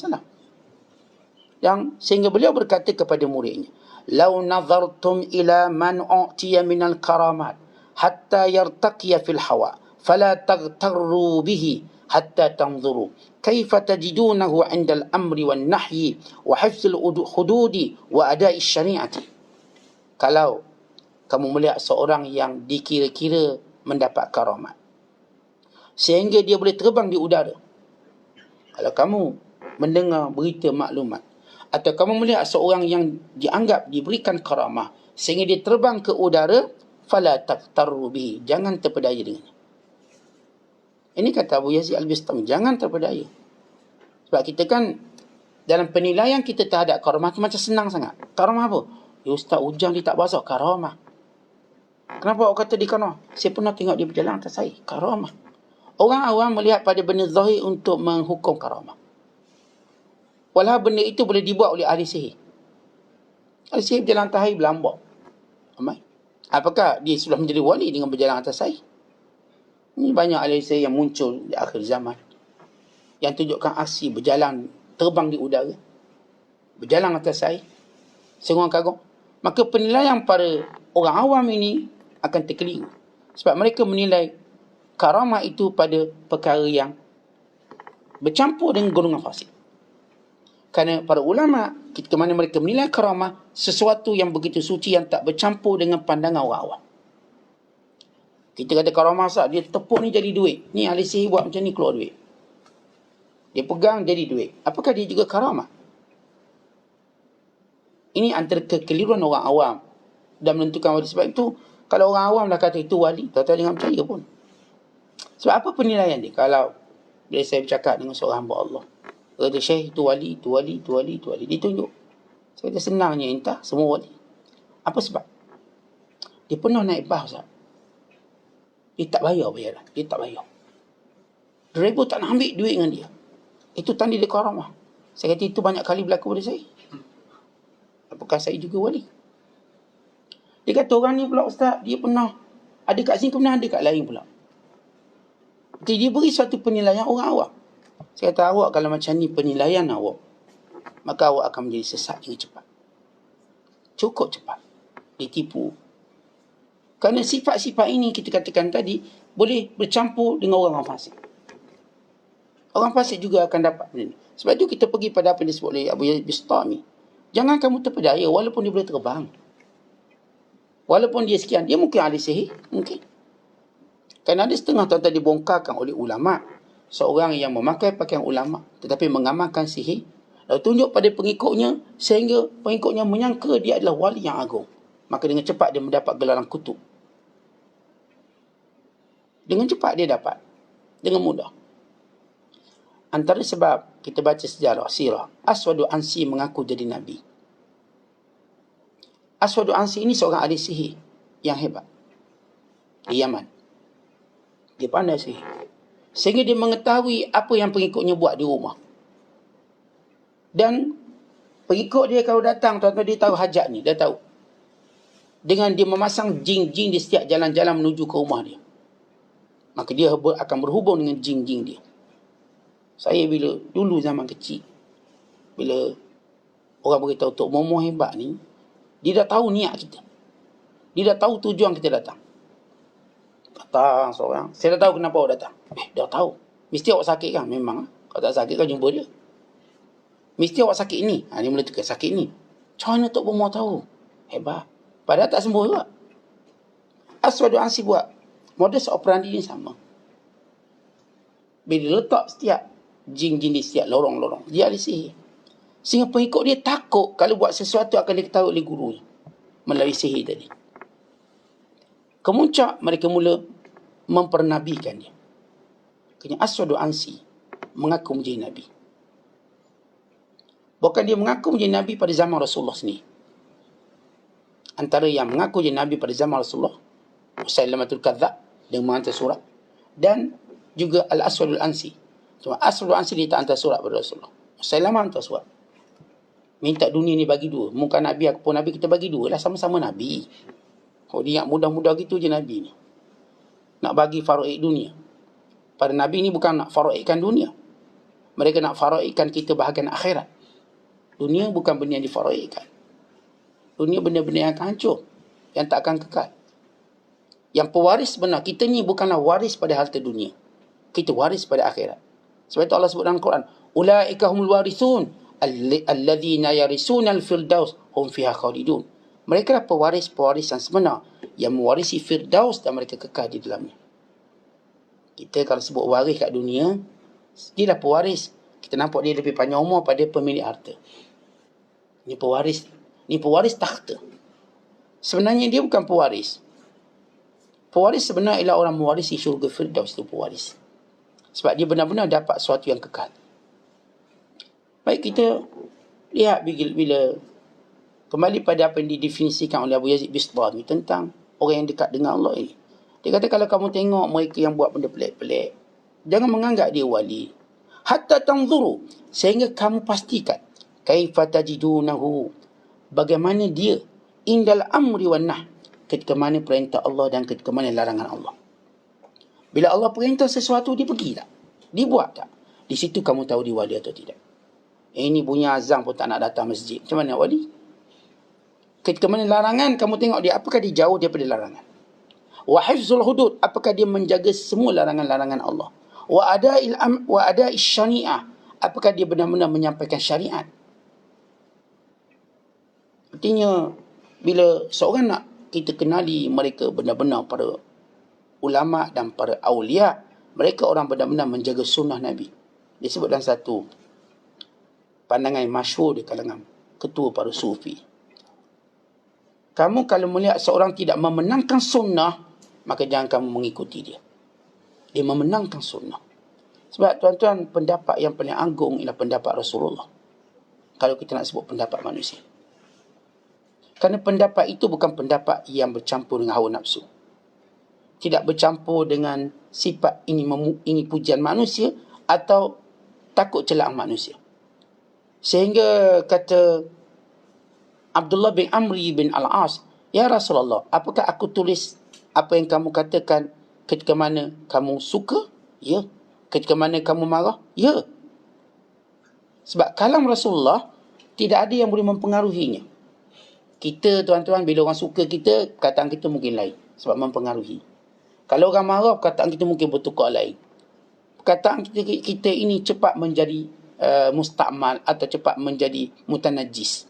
Yang sehingga beliau berkata kepada muridnya, "Lau nazartum ila man u'tiya minal karamat hatta yartaqiya fil hawa, fala taghtarru bihi hatta tanzuru kaifa tajidunahu 'inda al-amri wan nahyi wa hifzil hududi wa ada'i syari'ati." Kalau kamu melihat seorang yang dikira-kira mendapat karamat sehingga dia boleh terbang di udara, kalau kamu mendengar berita maklumat atau kamu melihat seorang yang dianggap diberikan karamah sehingga dia terbang ke udara, fala taqtarru bihi, jangan terpedaya dengannya. Ini kata Abu Yazid Al-Bistami, jangan terpedaya. Sebab kita kan dalam penilaian kita terhadap karamah itu macam senang sangat. Karamah apa? Ya Ustaz, hujan dia tak basah, karamah. Kenapa awak kata dia karamah? Saya pernah tengok dia berjalan atas air, karamah. Orang awam melihat pada benda zahir untuk menghukum karamah. Walau benda itu boleh dibuat oleh ahli sihir. Ahli sihir berjalan atas air berlambak. Ramai. Apakah dia sudah menjadi wali dengan berjalan atas air? Ini banyak ahli sihir yang muncul di akhir zaman, yang tunjukkan aksi berjalan, terbang di udara, berjalan atas air, seorang kagum. Maka penilaian para orang awam ini akan terkeliru. Sebab mereka menilai karamah itu pada perkara yang bercampur dengan golongan fasik. Kerana para ulama, ketika mana mereka menilai karamah, sesuatu yang begitu suci yang tak bercampur dengan pandangan orang awam. Kita kata karamah sah, dia tepuk ni jadi duit. Ni ahli sihir buat macam ni keluar duit. Dia pegang jadi duit. Apakah dia juga karamah? Ini antara kekeliruan orang awam dan menentukan wali. Sebab itu, kalau orang awam dah kata itu wali, tak tahu jangan percaya pun. Sebab apa penilaian dia? Kalau bila saya bercakap dengan seorang hamba Allah, kata Syekh itu wali, itu wali, itu wali, itu wali, ditunjuk. Saya kata senangnya entah semua wali. Apa sebab? Dia pernah naik bas, Ustaz. Dia tak bayar bayaran. Dia tak bayar. Driver tak nak ambil duit dengan dia. Itu tanda dia karamah. Saya kata itu banyak kali berlaku pada saya. Apakah saya juga wali? Dia kata orang ni pula Ustaz, dia pernah ada kat sini, kemudian ada kat lain pula. Jadi dia beri suatu penilaian orang awam. Saya kata awak kalau macam ni penilaian awak, maka awak akan menjadi sesat dengan cepat. Cukup cepat. Ditipu. Kerana sifat-sifat ini kita katakan tadi boleh bercampur dengan orang fasik. Orang fasik juga akan dapat benda ni. Sebab itu kita pergi pada apa yang disebut oleh Abu Yazid Bistami. Jangan kamu terpedaya walaupun dia boleh terbang. Walaupun dia sekian, dia mungkin ahli sihir, mungkin. Kerana ada setengah tuan-tuan dibongkarkan oleh ulama, seorang yang memakai pakaian ulama tetapi mengamalkan sihir, lalu tunjuk pada pengikutnya sehingga pengikutnya menyangka dia adalah wali yang agung. Maka dengan cepat dia mendapat gelaran kutub. Dengan cepat dia dapat. Dengan mudah. Antara sebab kita baca sejarah sirah, Aswadu Ansi mengaku jadi Nabi. Aswadu Ansi ini seorang ahli sihir yang hebat di Yaman. Dia pandai sihir. Sehingga dia mengetahui apa yang pengikutnya buat di rumah. Dan pengikut dia kalau datang, tuan-tuan dia tahu hajat ni, dia tahu. Dengan dia memasang jin-jin di setiap jalan-jalan menuju ke rumah dia. Maka dia akan berhubung dengan jin-jin dia. Saya bila dulu zaman kecil, bila orang beritahu Tok Momo hebat ni, dia dah tahu niat kita. Dia dah tahu tujuan kita datang. Datang seorang, saya dah tahu kenapa awak datang. Dah tahu. Mesti awak sakit kan? Memang. Kalau tak sakit kau jumpa dia. Mesti awak sakit ni. Dia mula tukar sakit ni. Macam mana Tok Momo tahu? Hebat. Padahal tak sembuh juga. Aswadu Ansi buat. Modus operandi ni sama. Bila letak setiap jin-jin di setiap lorong-lorong, dia ahli sihir. Sehingga pengikut dia takut kalau buat sesuatu akan diketahui oleh gurunya melalui sihir tadi. Kemuncak mereka mula mempernabikan dia. Akhirnya Aswadu Ansi mengaku menjadi Nabi. Bukan dia mengaku menjadi Nabi pada zaman Rasulullah sendiri. Antara yang mengaku jadi Nabi pada zaman Rasulullah, Musailamatul Kadzab dengan menghantar surat, dan juga Al-Aswadul Ansi. Cuma Aswadul Ansi dia tak hantar surat pada Rasulullah. Musailamah hantar surat. Minta dunia ni bagi dua. Muka Nabi, aku pun Nabi, kita bagi dua lah, sama-sama Nabi. Oh, dia mudah-mudah gitu je Nabi ni. Nak bagi faraid dunia. Para Nabi ni bukan nak faraidkan dunia. Mereka nak faraidkan kita bahagian akhirat. Dunia bukan benda yang difaraidkan. Dunia benda-benda yang akan hancur, yang tak akan kekal. Yang pewaris benar, kita ni bukanlah waris pada harta dunia. Kita waris pada akhirat. Sebab itu Allah sebut dalam Quran, ulaika humul warithun alladzina yarisuna al-firdaus hum fiha khalidun. Mereka lah pewaris-pewaris yang sebenar yang mewarisi firdaus dan mereka kekal di dalamnya. Kita kalau sebut waris kat dunia, dia dah pewaris. Kita nampak dia lebih panjang umur pada pemilik harta. Ini pewaris. Ini pewaris takhta. Sebenarnya dia bukan pewaris. Pewaris sebenarnya ialah orang mewarisi syurga firdaus, itu pewaris. Sebab dia benar-benar dapat sesuatu yang kekal. Baik, kita lihat bila kembali pada apa yang didefinisikan oleh Abu Yazid Bistami tentang orang yang dekat dengan Allah ini. Dia kata kalau kamu tengok mereka yang buat benda pelik-pelik, Jangan menganggap dia wali. Hatta tanzuru, sehingga kamu pastikan kaifa tajidunahu, bagaimana dia indal amri wan nah, ketika mana perintah Allah dan ketika mana larangan Allah. Bila Allah perintah sesuatu, dia pergi tak? Dia buat tak? Di situ kamu tahu dia wali atau tidak. Ini bunyi azan pun tak nak datang masjid. Macam mana wali? Ketika mana larangan, kamu tengok dia, apakah dia jauh daripada larangan? Wa hifzul hudud, apakah dia menjaga semua larangan-larangan Allah? Wa ada'is syari'ah, apakah dia benar-benar menyampaikan syariat? Artinya, bila seorang nak kita kenali mereka benar-benar para ulama dan para awliya, mereka orang benar-benar menjaga sunnah Nabi. Disebut dalam satu pandangan masyhur di kalangan ketua para sufi. Kamu kalau melihat seorang tidak memenangkan sunnah, maka jangan kamu mengikuti dia. Dia memenangkan sunnah. Sebab tuan-tuan, pendapat yang paling agung ialah pendapat Rasulullah. Kalau kita nak sebut pendapat manusia. Kerana pendapat itu bukan pendapat yang bercampur dengan hawa nafsu. Tidak bercampur dengan sifat ini pujian manusia atau takut celaan manusia. Sehingga kata Abdullah bin Amri bin Al-As, "Ya Rasulullah, apakah aku tulis apa yang kamu katakan ketika mana kamu suka? Ya. Ketika mana kamu marah? Ya." Sebab kalam Rasulullah tidak ada yang boleh mempengaruhinya. Kita, tuan-tuan, bila orang suka kita, perkataan kita mungkin lain. Sebab mempengaruhi. Kalau orang marah, perkataan kita mungkin bertukar lain. Perkataan kita ini cepat menjadi mustakmal atau cepat menjadi mutanajis.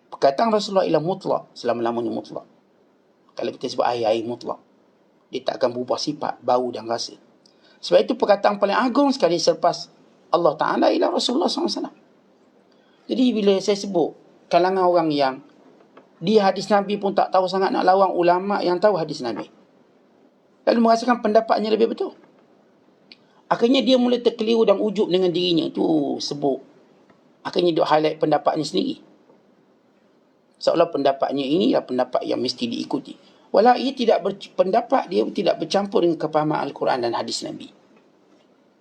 Perkataan Rasulullah ialah mutlak, selama-lamanya mutlak. Kalau kita sebut air mutlak, dia tak akan berubah sifat, bau dan rasa. Sebab itu perkataan paling agung sekali selepas Allah Ta'ala ialah Rasulullah SAW. Jadi bila saya sebut kalangan orang yang di hadis Nabi pun tak tahu sangat nak lawan ulama yang tahu hadis Nabi, lalu merasakan pendapatnya lebih betul, akhirnya dia mula terkeliru dan ujub dengan dirinya. Tu sebut, akhirnya dia highlight pendapatnya sendiri, seolah pendapatnya ini adalah pendapat yang mesti diikuti. Walau ia tidak pendapat dia tidak bercampur dengan kefahaman Al-Quran dan hadis Nabi.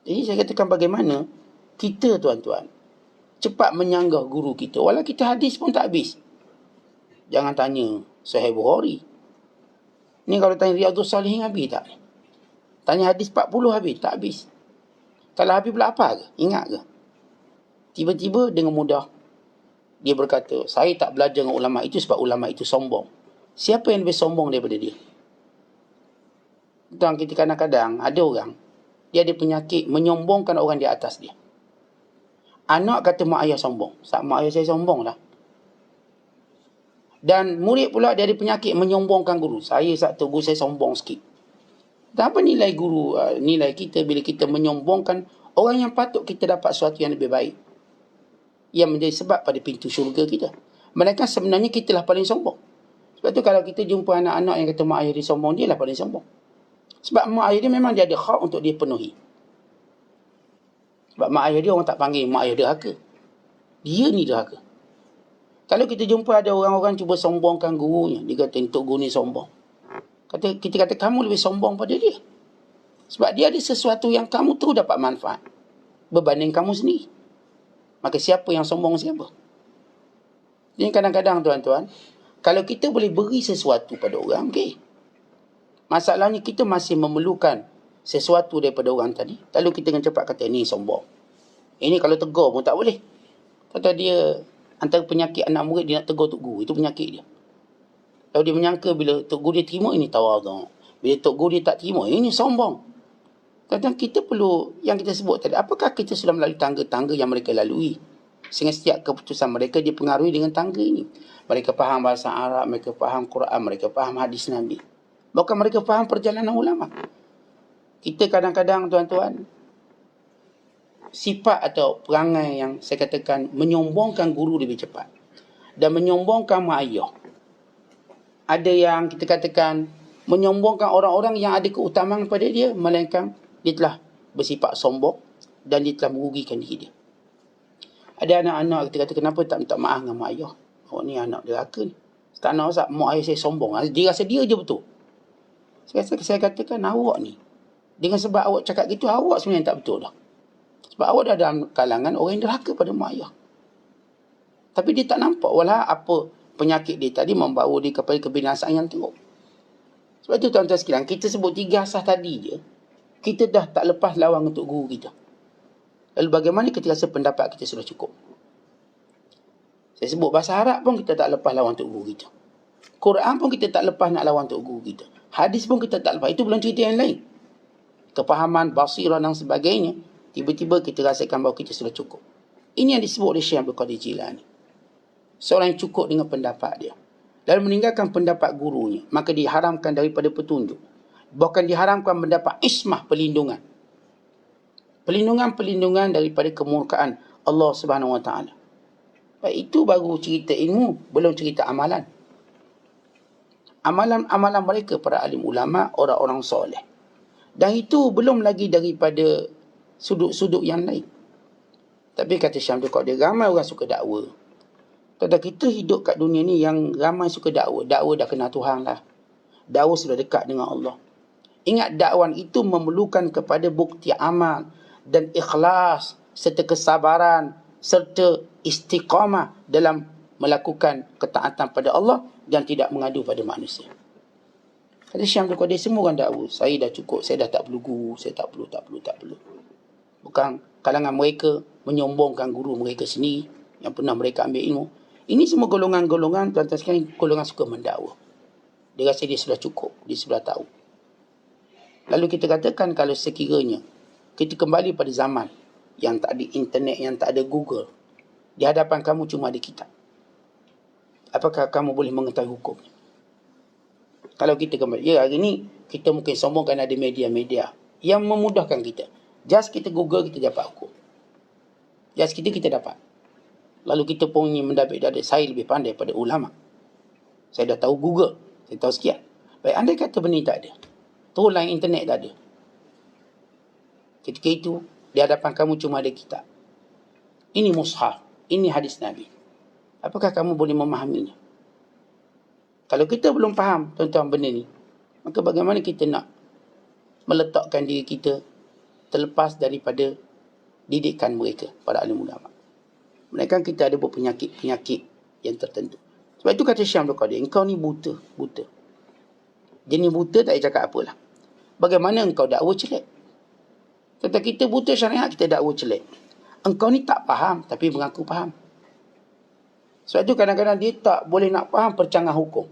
Jadi saya katakan bagaimana kita, tuan-tuan, cepat menyanggah guru kita. Walau kita hadis pun tak habis. Jangan tanya Sahih Bukhari. Ni kalau tanya Riyadhus Salihin habis tak? Tanya hadis 40 habis? Tak habis. Kalau habis pula apa ke? Ingat ke? Tiba-tiba dengan mudah dia berkata, saya tak belajar dengan ulama itu sebab ulama itu sombong. Siapa yang lebih sombong daripada dia? Tuan, kita kadang-kadang ada orang, dia ada penyakit menyombongkan orang di atas dia. Anak kata mak ayah sombong. Mak ayah saya sombong lah. Dan murid pula dia ada penyakit menyombongkan guru. Saya satu guru saya sombong sikit. Dan apa nilai guru, nilai kita bila kita menyombongkan orang yang patut kita dapat sesuatu yang lebih baik, yang menjadi sebab pada pintu syurga kita. Mereka sebenarnya kita lah paling sombong. Sebab tu kalau kita jumpa anak-anak yang kata mak ayah dia sombong, dia lah paling sombong. Sebab mak ayah dia memang dia ada hak untuk dia penuhi. Sebab mak ayah dia orang tak panggil mak ayah derhaka. Dia ni derhaka. Kalau kita jumpa ada orang-orang cuba sombongkan gurunya, dia kata untuk guru ni sombong. Kita kata kamu lebih sombong pada dia. Sebab dia ada sesuatu yang kamu tu dapat manfaat berbanding kamu sendiri. Maka siapa yang sombong siapa? Jadi kadang-kadang, tuan-tuan, kalau kita boleh beri sesuatu pada orang, okey. Masalahnya kita masih memerlukan sesuatu daripada orang tadi. Lalu kita dengan cepat kata, ni sombong. Ini kalau tegur pun tak boleh. Kata dia, antara penyakit anak murid dia nak tegur tok guru. Itu penyakit dia. Lalu dia menyangka bila tok guru dia terima, ini tawadhu. Bila tok guru dia tak terima, ini sombong. Kadang kita perlu, yang kita sebut tadi, apakah kita sudah melalui tangga-tangga yang mereka lalui? Sehingga setiap keputusan mereka dipengaruhi dengan tangga ini. Mereka faham bahasa Arab, mereka faham Quran, mereka faham hadis Nabi. Bahkan mereka faham perjalanan ulama. Kita kadang-kadang, tuan-tuan, sifat atau perangai yang saya katakan menyombongkan guru lebih cepat. Dan menyombongkan mak ayah. Ada yang kita katakan menyombongkan orang-orang yang ada keutamaan pada dia, melainkan dia telah bersifat sombong dan dia telah merugikan diri dia. Ada anak-anak kita kata, kenapa tak minta maaf dengan mak ayah? Oh, ni anak derhaka ni. Tak nak usah, mak ayah saya sombong. Dia rasa dia je betul. Saya katakan awak ni Dengan sebab awak cakap gitu, awak sebenarnya tak betul dah. Sebab awak dah dalam kalangan orang yang derhaka pada mak ayah. Tapi dia tak nampak walau apa penyakit dia tadi membawa dia kepada kebinasaan yang teruk. Sebab itu tuan-tuan sekalian, kita sebut 3 asas tadi je, kita dah tak lepas lawan untuk guru kita. Lalu bagaimana kita rasa pendapat kita sudah cukup? Saya sebut bahasa Arab pun kita tak lepas lawan untuk guru kita. Quran pun kita tak lepas nak lawan untuk guru kita. Hadis pun kita tak lepas. Itu belum cerita yang lain. Kepahaman, basirah dan sebagainya. Tiba-tiba kita rasakan bahawa kita sudah cukup. Ini yang disebut oleh Syekh Abdul Qadir Jilani. Seorang yang cukup dengan pendapat dia. Lalu meninggalkan pendapat gurunya. Maka diharamkan daripada petunjuk. Bahkan diharamkan mendapat ismah, perlindungan. Perlindungan daripada kemurkaan Allah Subhanahu Wa Taala. Itu baru cerita ilmu, belum cerita amalan. Amalan-amalan mereka para alim ulama, orang-orang soleh. Dan itu belum lagi daripada sudut-sudut yang lain. Tapi kata Syekh Abdul Qadir, ramai orang suka dakwa. Tetapi kita hidup kat dunia ni yang ramai suka dakwa. Dakwa dah kenal Tuhan lah. Dakwa sudah dekat dengan Allah. Ingat, dakwaan itu memerlukan kepada bukti amal dan ikhlas serta kesabaran serta istiqamah dalam melakukan ketaatan pada Allah dan tidak mengadu pada manusia. Kata Syekh Abdul Qadir, semua orang dakwa. Saya dah cukup, saya dah tak perlu guru, saya tak perlu. Bukan kalangan mereka menyombongkan guru mereka sendiri yang pernah mereka ambil ilmu. Ini semua golongan-golongan, tuan-tuan sekalian, golongan suka mendakwa. Dia rasa dia sudah cukup, dia sudah tahu. Lalu kita katakan kalau sekiranya kita kembali pada zaman yang tak ada internet, yang tak ada Google, di hadapan kamu cuma ada kitab, apakah kamu boleh mengetahui hukumnya? Kalau kita kembali, ya hari ni kita mungkin sombongkan ada media-media yang memudahkan kita. Just kita Google, kita dapat hukum. Just kita dapat. Lalu kita pun ingin mendapat dada. Saya lebih pandai pada ulama. Saya dah tahu Google. Saya tahu sekian. Baik, andai kata benda ni tak ada. Terus line internet tak ada. Ketika itu, di hadapan kamu cuma ada kitab. Ini mushaf. Ini hadis Nabi. Apakah kamu boleh memahaminya? Kalau kita belum faham tentang benda ni, maka bagaimana kita nak meletakkan diri kita terlepas daripada didikan mereka, para alim ulama? Mereka kita ada buat penyakit-penyakit yang tertentu. Sebab itu kata Syekh Abdul Qadir, engkau ni buta. Jenis buta tak payah cakap apalah. Bagaimana engkau dakwa celak? Tetapi kita buta syariat, kita dakwa celak. Engkau ni tak faham, tapi mengaku faham. Sebab itu kadang-kadang dia tak boleh nak faham percanggah hukum.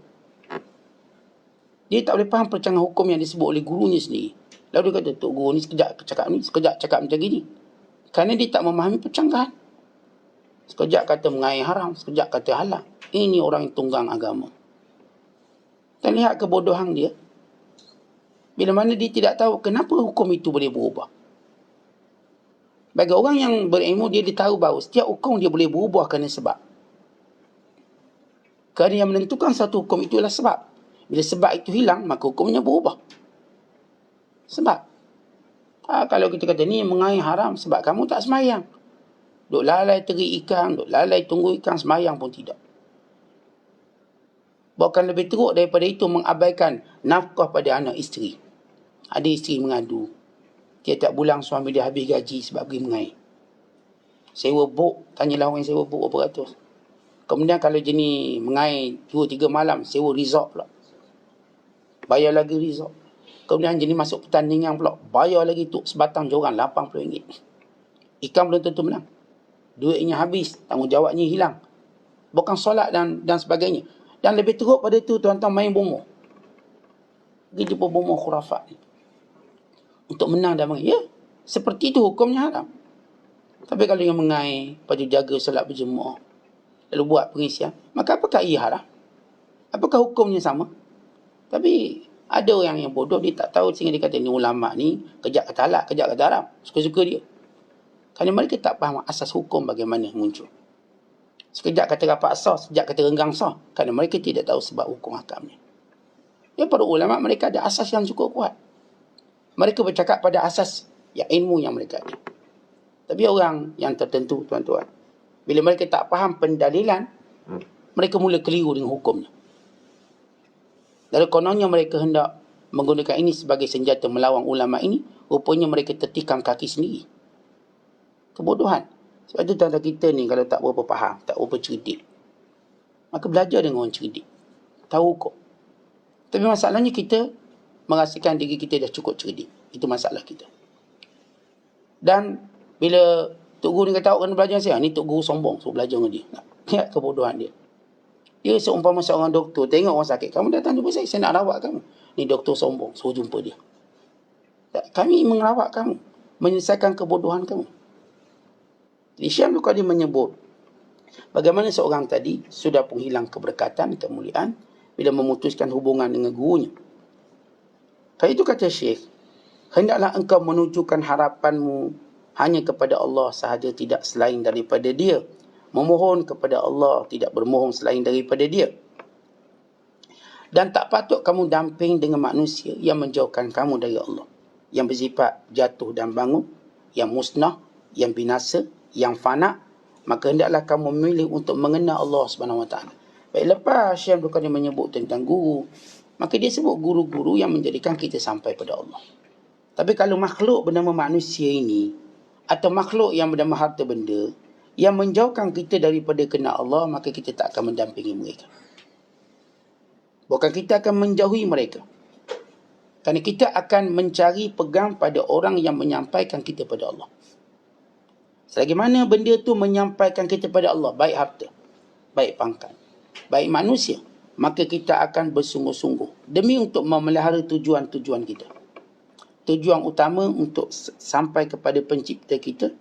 Dia tak boleh faham percanggah hukum yang disebut oleh gurunya sendiri. Lalu dia kata, Tok Guru ni sekejap cakap macam gini. Kerana dia tak memahami percanggahan. Sekejap kata mengair haram, sekejap kata halal. Ini orang yang tunggang agama. Dan lihat kebodohan dia. Bila mana dia tidak tahu kenapa hukum itu boleh berubah. Bagi orang yang berilmu, dia tahu bahawa setiap hukum dia boleh berubah kerana sebab. Kerana yang menentukan satu hukum itu adalah sebab. Bila sebab itu hilang, maka hukumnya berubah. Sebab. Kalau kita kata ni mengair haram sebab kamu tak semayang. Duk lalai teri ikan, duk lalai tunggu ikan, semayang pun tidak. Bahkan lebih teruk daripada itu, mengabaikan nafkah pada anak isteri. Ada isteri mengadu, tiap-tiap bulan suami dia habis gaji sebab pergi mengair. Sewa bok, tanyalah orang yang sewa bok berapa ratus. Kemudian kalau jenis mengair 2-3 malam, sewa resort pula. Bayar lagi resort. Kemudian jenis masuk pertandingan pula, bayar lagi tu sebatang joran RM80. Ikan belum tentu menang. Duitnya habis, tanggungjawabnya hilang. Bukan solat dan sebagainya. Dan lebih teruk pada itu, tuan-tuan main bomoh. Pergi jumpa bomoh khurafat ni. Untuk menang dan mengair. Ya, seperti itu hukumnya haram. Tapi kalau yang mengair, lepas tu jaga solat berjemaah, lalu buat pengisian, maka apakah ia haram? Apakah hukumnya sama? Tapi ada orang yang bodoh, dia tak tahu sehingga dia kata ni ulama ni kejap kata halal, kejap kata haram. Suka-suka dia. Kerana mereka tak faham asas hukum bagaimana muncul. Sekejap kata rapat sah, sekejap kata renggang sah. Kerana mereka tidak tahu sebab hukum hakamnya. Ya, para ulama mereka ada asas yang cukup kuat. Mereka bercakap pada asas yang ilmu yang mereka ada. Tapi orang yang tertentu, tuan-tuan, bila mereka tak faham pendalilan, mereka mula keliru dengan hukumnya. Lalu kononnya mereka hendak menggunakan ini sebagai senjata melawan ulama ini, rupanya mereka tertikam kaki sendiri. Kebodohan. Sebab itu tanda kita ni kalau tak berapa faham, tak berapa cerdik, maka belajar dengan orang cerdik, tahu kok. Tapi masalahnya kita merasakan diri kita dah cukup cerdik. Itu masalah kita. Dan bila Tok Guru ni kata awak kena belajar saya, ni Tok Guru sombong, suruh belajar dengan dia. Lihat kebodohan dia. Dia seumpama seorang doktor, tengok orang sakit, kamu datang jumpa saya nak rawat kamu. Ni doktor sombong, suruh jumpa dia. Kami merawat kamu, menyelesaikan kebodohan kamu. Jadi Syekh Abdul Qadir menyebut bagaimana seorang tadi sudah pun hilang keberkatan, kemuliaan bila memutuskan hubungan dengan gurunya. Kalau itu kata Syekh, hendaklah engkau menunjukkan harapanmu hanya kepada Allah sahaja, tidak selain daripada dia. Memohon kepada Allah, tidak bermohon selain daripada dia. Dan tak patut kamu damping dengan manusia yang menjauhkan kamu dari Allah, yang bersifat jatuh dan bangun, yang musnah, yang binasa, yang fana. Maka hendaklah kamu memilih untuk mengenal Allah Subhanahu Wa Taala. Baik, lepas Syekh Abdul Qadir menyebut tentang guru, maka dia sebut guru-guru yang menjadikan kita sampai pada Allah. Tapi kalau makhluk bernama manusia ini, atau makhluk yang bernama harta benda, yang menjauhkan kita daripada kenal Allah, maka kita tak akan mendampingi mereka. Bukan kita akan menjauhi mereka. Kerana kita akan mencari pegang pada orang yang menyampaikan kita pada Allah. Selagi mana benda tu menyampaikan kita pada Allah, baik harta, baik pangkat, baik manusia, maka kita akan bersungguh-sungguh demi untuk memelihara tujuan-tujuan kita. Tujuan utama untuk sampai kepada pencipta kita.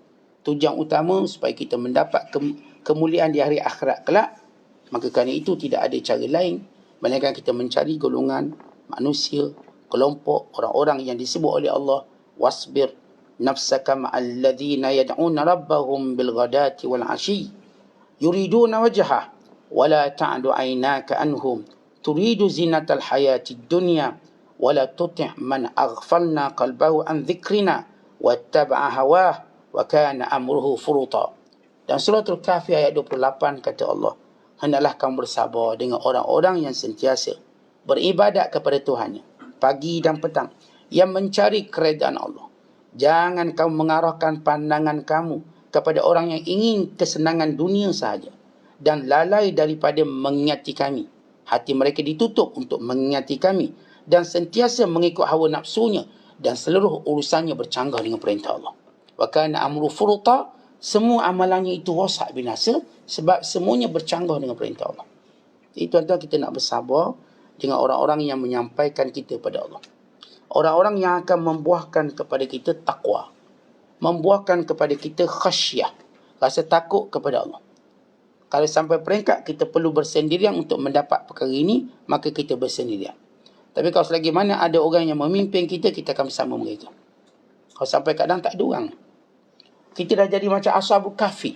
Tujuan utama supaya kita mendapat kemuliaan di hari akhirat kelak. Maka kerana itu tidak ada cara lain melainkan kita mencari golongan manusia, kelompok orang-orang yang disebut oleh Allah, wasbir nafsaka ma'al ladzina yad'una rabbahum bil ghadati wal 'ashi yuriduna wajhah wa la ta'du 'ainaka anhum turidu zinatal hayatid dunya wa la tuti' man aghfalna qalbahu an dhikrina wattaba'a hawah wa kana amruhu furuta. Dan surah Al-Kahfi ayat 28 kata Allah, hendaklah kamu bersabar dengan orang-orang yang sentiasa beribadat kepada Tuhannya pagi dan petang, yang mencari keredaan Allah. Jangan kamu mengarahkan pandangan kamu kepada orang yang ingin kesenangan dunia sahaja dan lalai daripada mengingati kami. Hati mereka ditutup untuk mengingati kami dan sentiasa mengikut hawa nafsunya, dan seluruh urusannya bercanggah dengan perintah Allah. Wa kana amru furuta, semua amalannya itu rosak binasa sebab semuanya bercanggah dengan perintah Allah. Jadi tuan-tuan, kita nak bersabar dengan orang-orang yang menyampaikan kita pada Allah. Orang-orang yang akan membuahkan kepada kita taqwa, membuahkan kepada kita khasyah, rasa takut kepada Allah. Kalau sampai peringkat kita perlu bersendirian untuk mendapat perkara ini, maka kita bersendirian. Tapi kalau selagi mana ada orang yang memimpin kita, kita akan bersama mereka. Kalau sampai kadang tak ada orang, kita dah jadi macam Ashabul Kahfi.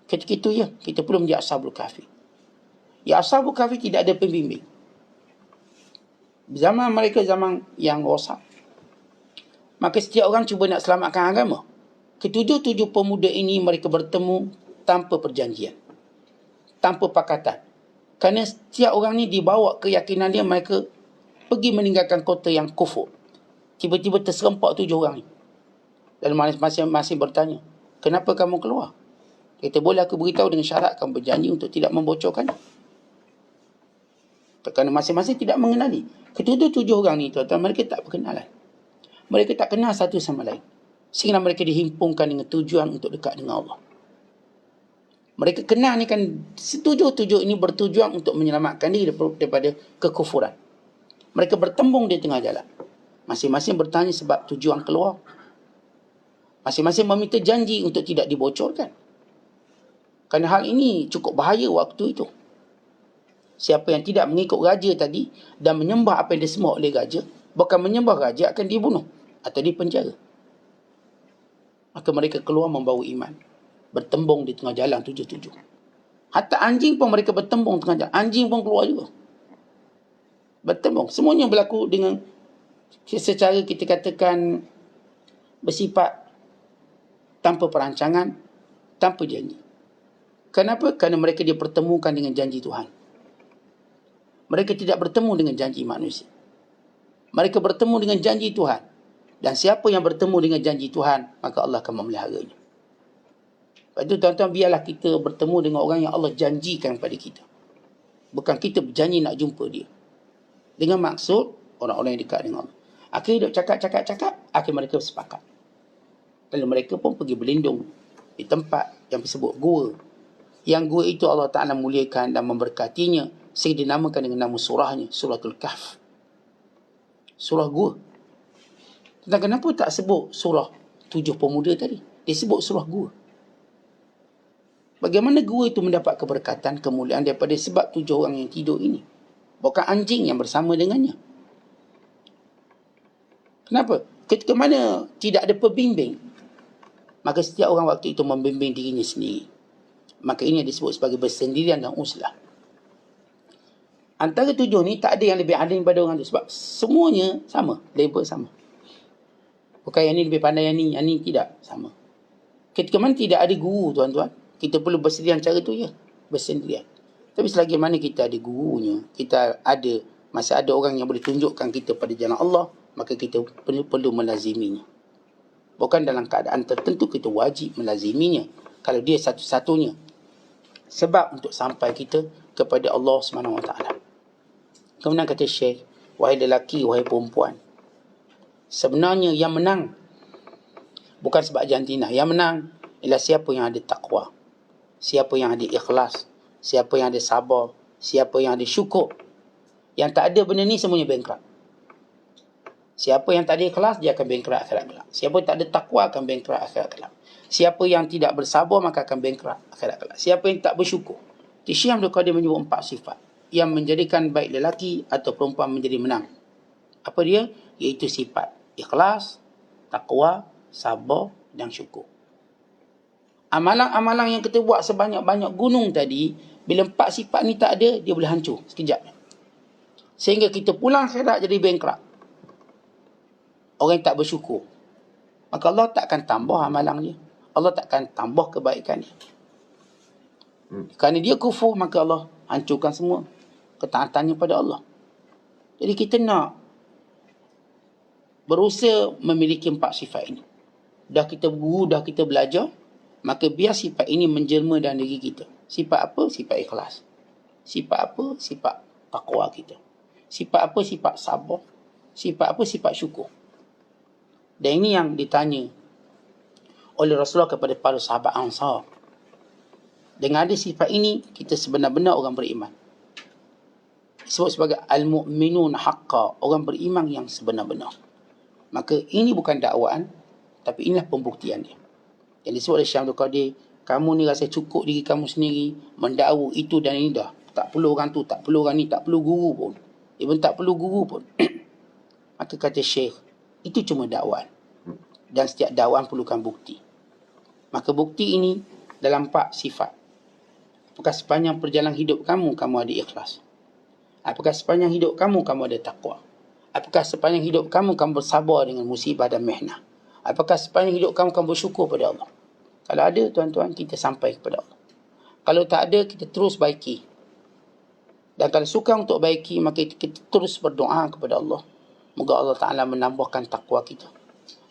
Ketika itu ya, kita perlu menjadi Ashabul Kahfi. Ya, Ashabul Kahfi tidak ada pembimbing. Zaman mereka zaman yang rosak. Maka setiap orang cuba nak selamatkan agama. Ketujuh-tujuh pemuda ini mereka bertemu tanpa perjanjian, tanpa pakatan. Kerana setiap orang ni dibawa keyakinan dia, mereka pergi meninggalkan kota yang kufur. Tiba-tiba terserempak 7 orang ni. Dan masing-masing bertanya, kenapa kamu keluar? Kata, boleh aku beritahu dengan syarat kamu berjanji untuk tidak membocorkan. Kerana masing-masing tidak mengenali. Ketujuh-tujuh orang ni, tuan-tuan, mereka tak berkenalan. Mereka tak kenal satu sama lain. Sehingga mereka dihimpunkan dengan tujuan untuk dekat dengan Allah. Mereka kenal ni kan, setujuh-tujuh ini bertujuan untuk menyelamatkan diri daripada kekufuran. Mereka bertembung di tengah jalan. Masing-masing bertanya sebab tujuan keluar. Masing-masing meminta janji untuk tidak dibocorkan. Kerana hal ini cukup bahaya waktu itu. Siapa yang tidak mengikut raja tadi dan menyembah apa yang disembah oleh raja, bukan menyembah raja, akan dibunuh atau dipenjara. Maka mereka keluar membawa iman. Bertembung di tengah jalan 7-7. Hatta anjing pun mereka bertembung tengah jalan. Anjing pun keluar juga. Bertembung. Semuanya berlaku dengan secara kita katakan bersifat tanpa perancangan, tanpa janji. Kenapa? Kerana mereka dipertemukan dengan janji Tuhan. Mereka tidak bertemu dengan janji manusia. Mereka bertemu dengan janji Tuhan. Dan siapa yang bertemu dengan janji Tuhan, maka Allah akan memeliharanya. Sebab itu tuan-tuan, biarlah kita bertemu dengan orang yang Allah janjikan pada kita. Bukan kita berjanji nak jumpa dia. Dengan maksud orang-orang yang dekat dengan Allah. Akhirnya duk cakap, akhir mereka sepakat. Lalu mereka pun pergi berlindung di tempat yang disebut gua. Yang gua itu Allah Ta'ala muliakan dan memberkatinya, sehingga dinamakan dengan nama surahnya, Suratul Kahf. Surah gua. Tentang kenapa tak sebut surah 7 pemuda tadi? Dia sebut surah gua. Bagaimana gua itu mendapat keberkatan, kemuliaan daripada sebab 7 orang yang tidur ini? Bukan anjing yang bersama dengannya. Kenapa? Ketika mana tidak ada pembimbing, maka setiap orang waktu itu membimbing dirinya sendiri. Maka ini yang disebut sebagai bersendirian dan uzlah. Antara 7 ni tak ada yang lebih alim daripada orang tu. Sebab semuanya sama, label sama. Bukan yang ni lebih pandai yang ni tidak, sama. Ketika mana tidak ada guru, tuan-tuan, kita perlu bersendirian cara tu ya, bersendirian. Tapi selagi mana kita ada gurunya, kita ada, masih ada orang yang boleh tunjukkan kita pada jalan Allah, maka kita perlu melaziminya. Bukan dalam keadaan tertentu kita wajib melaziminya, kalau dia satu-satunya sebab untuk sampai kita kepada Allah SWT. Kemudian kata Syekh, wahai lelaki, wahai perempuan, sebenarnya yang menang bukan sebab jantina, yang menang ialah siapa yang ada takwa, siapa yang ada ikhlas, siapa yang ada sabar, siapa yang ada syukur. Yang tak ada benda ni semuanya bankrupt. Siapa yang tak ada ikhlas, dia akan bankrupt akhirat kelak. Siapa yang tak ada takwa akan bankrupt akhirat kelak. Siapa yang tidak bersabar maka akan bankrupt akhirat kelak. Siapa yang tak bersyukur. Syekh Abdul Qadir menyebut 4 sifat yang menjadikan baik lelaki atau perempuan menjadi menang. Apa dia? Iaitu sifat ikhlas, takwa, sabar dan syukur. Amalan-amalan yang kita buat sebanyak-banyak gunung tadi, bila 4 sifat ni tak ada, dia boleh hancur sekejap. Sehingga kita pulang akhirat jadi bankrupt. Orang yang tak bersyukur, maka Allah takkan tambah amalan dia. Allah takkan tambah kebaikan dia. Kerana dia kufur, maka Allah hancurkan semua ketaatannya pada Allah. Jadi kita nak berusaha memiliki 4 sifat ini. Dah kita guru, dah kita belajar, maka biar sifat ini menjelma dalam diri kita. Sifat apa? Sifat ikhlas. Sifat apa? Sifat takwa kita. Sifat apa? Sifat sabar. Sifat apa? Sifat syukur. Dan ini yang ditanya oleh Rasulullah kepada para sahabat Ansar. Dengan ada sifat ini, kita sebenar-benar orang beriman. Disebut sebagai al-mu'minun haqqa, orang beriman yang sebenar-benar. Maka ini bukan dakwaan, tapi inilah pembuktian dia. Yang disebut oleh Syekh Abdul Qadir, kamu ni rasa cukup diri kamu sendiri, mendakwa itu dan ini dah. Tak perlu orang tu, tak perlu orang ni, tak perlu guru pun. Even tak perlu guru pun. Maka kata Syekh, itu cuma dakwaan. Dan setiap dakwaan perlukan bukti. Maka bukti ini dalam 4 sifat. Apakah sepanjang perjalanan hidup kamu ada ikhlas? Apakah sepanjang hidup kamu ada takwa? Apakah sepanjang hidup kamu bersabar dengan musibah dan mihnah? Apakah sepanjang hidup kamu bersyukur pada Allah? Kalau ada, tuan-tuan, kita sampai kepada Allah. Kalau tak ada, kita terus baiki. Dan kalau suka untuk baiki, maka kita terus berdoa kepada Allah. Moga Allah Ta'ala menambahkan takwa kita.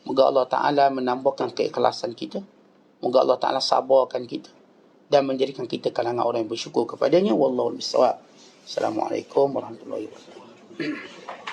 Moga Allah Ta'ala menambahkan keikhlasan kita. Moga Allah Ta'ala sabarkan kita. Dan menjadikan kita kalangan orang yang bersyukur kepadanya. Wallahu a'lam bishawab. Assalamualaikum warahmatullahi wabarakatuh.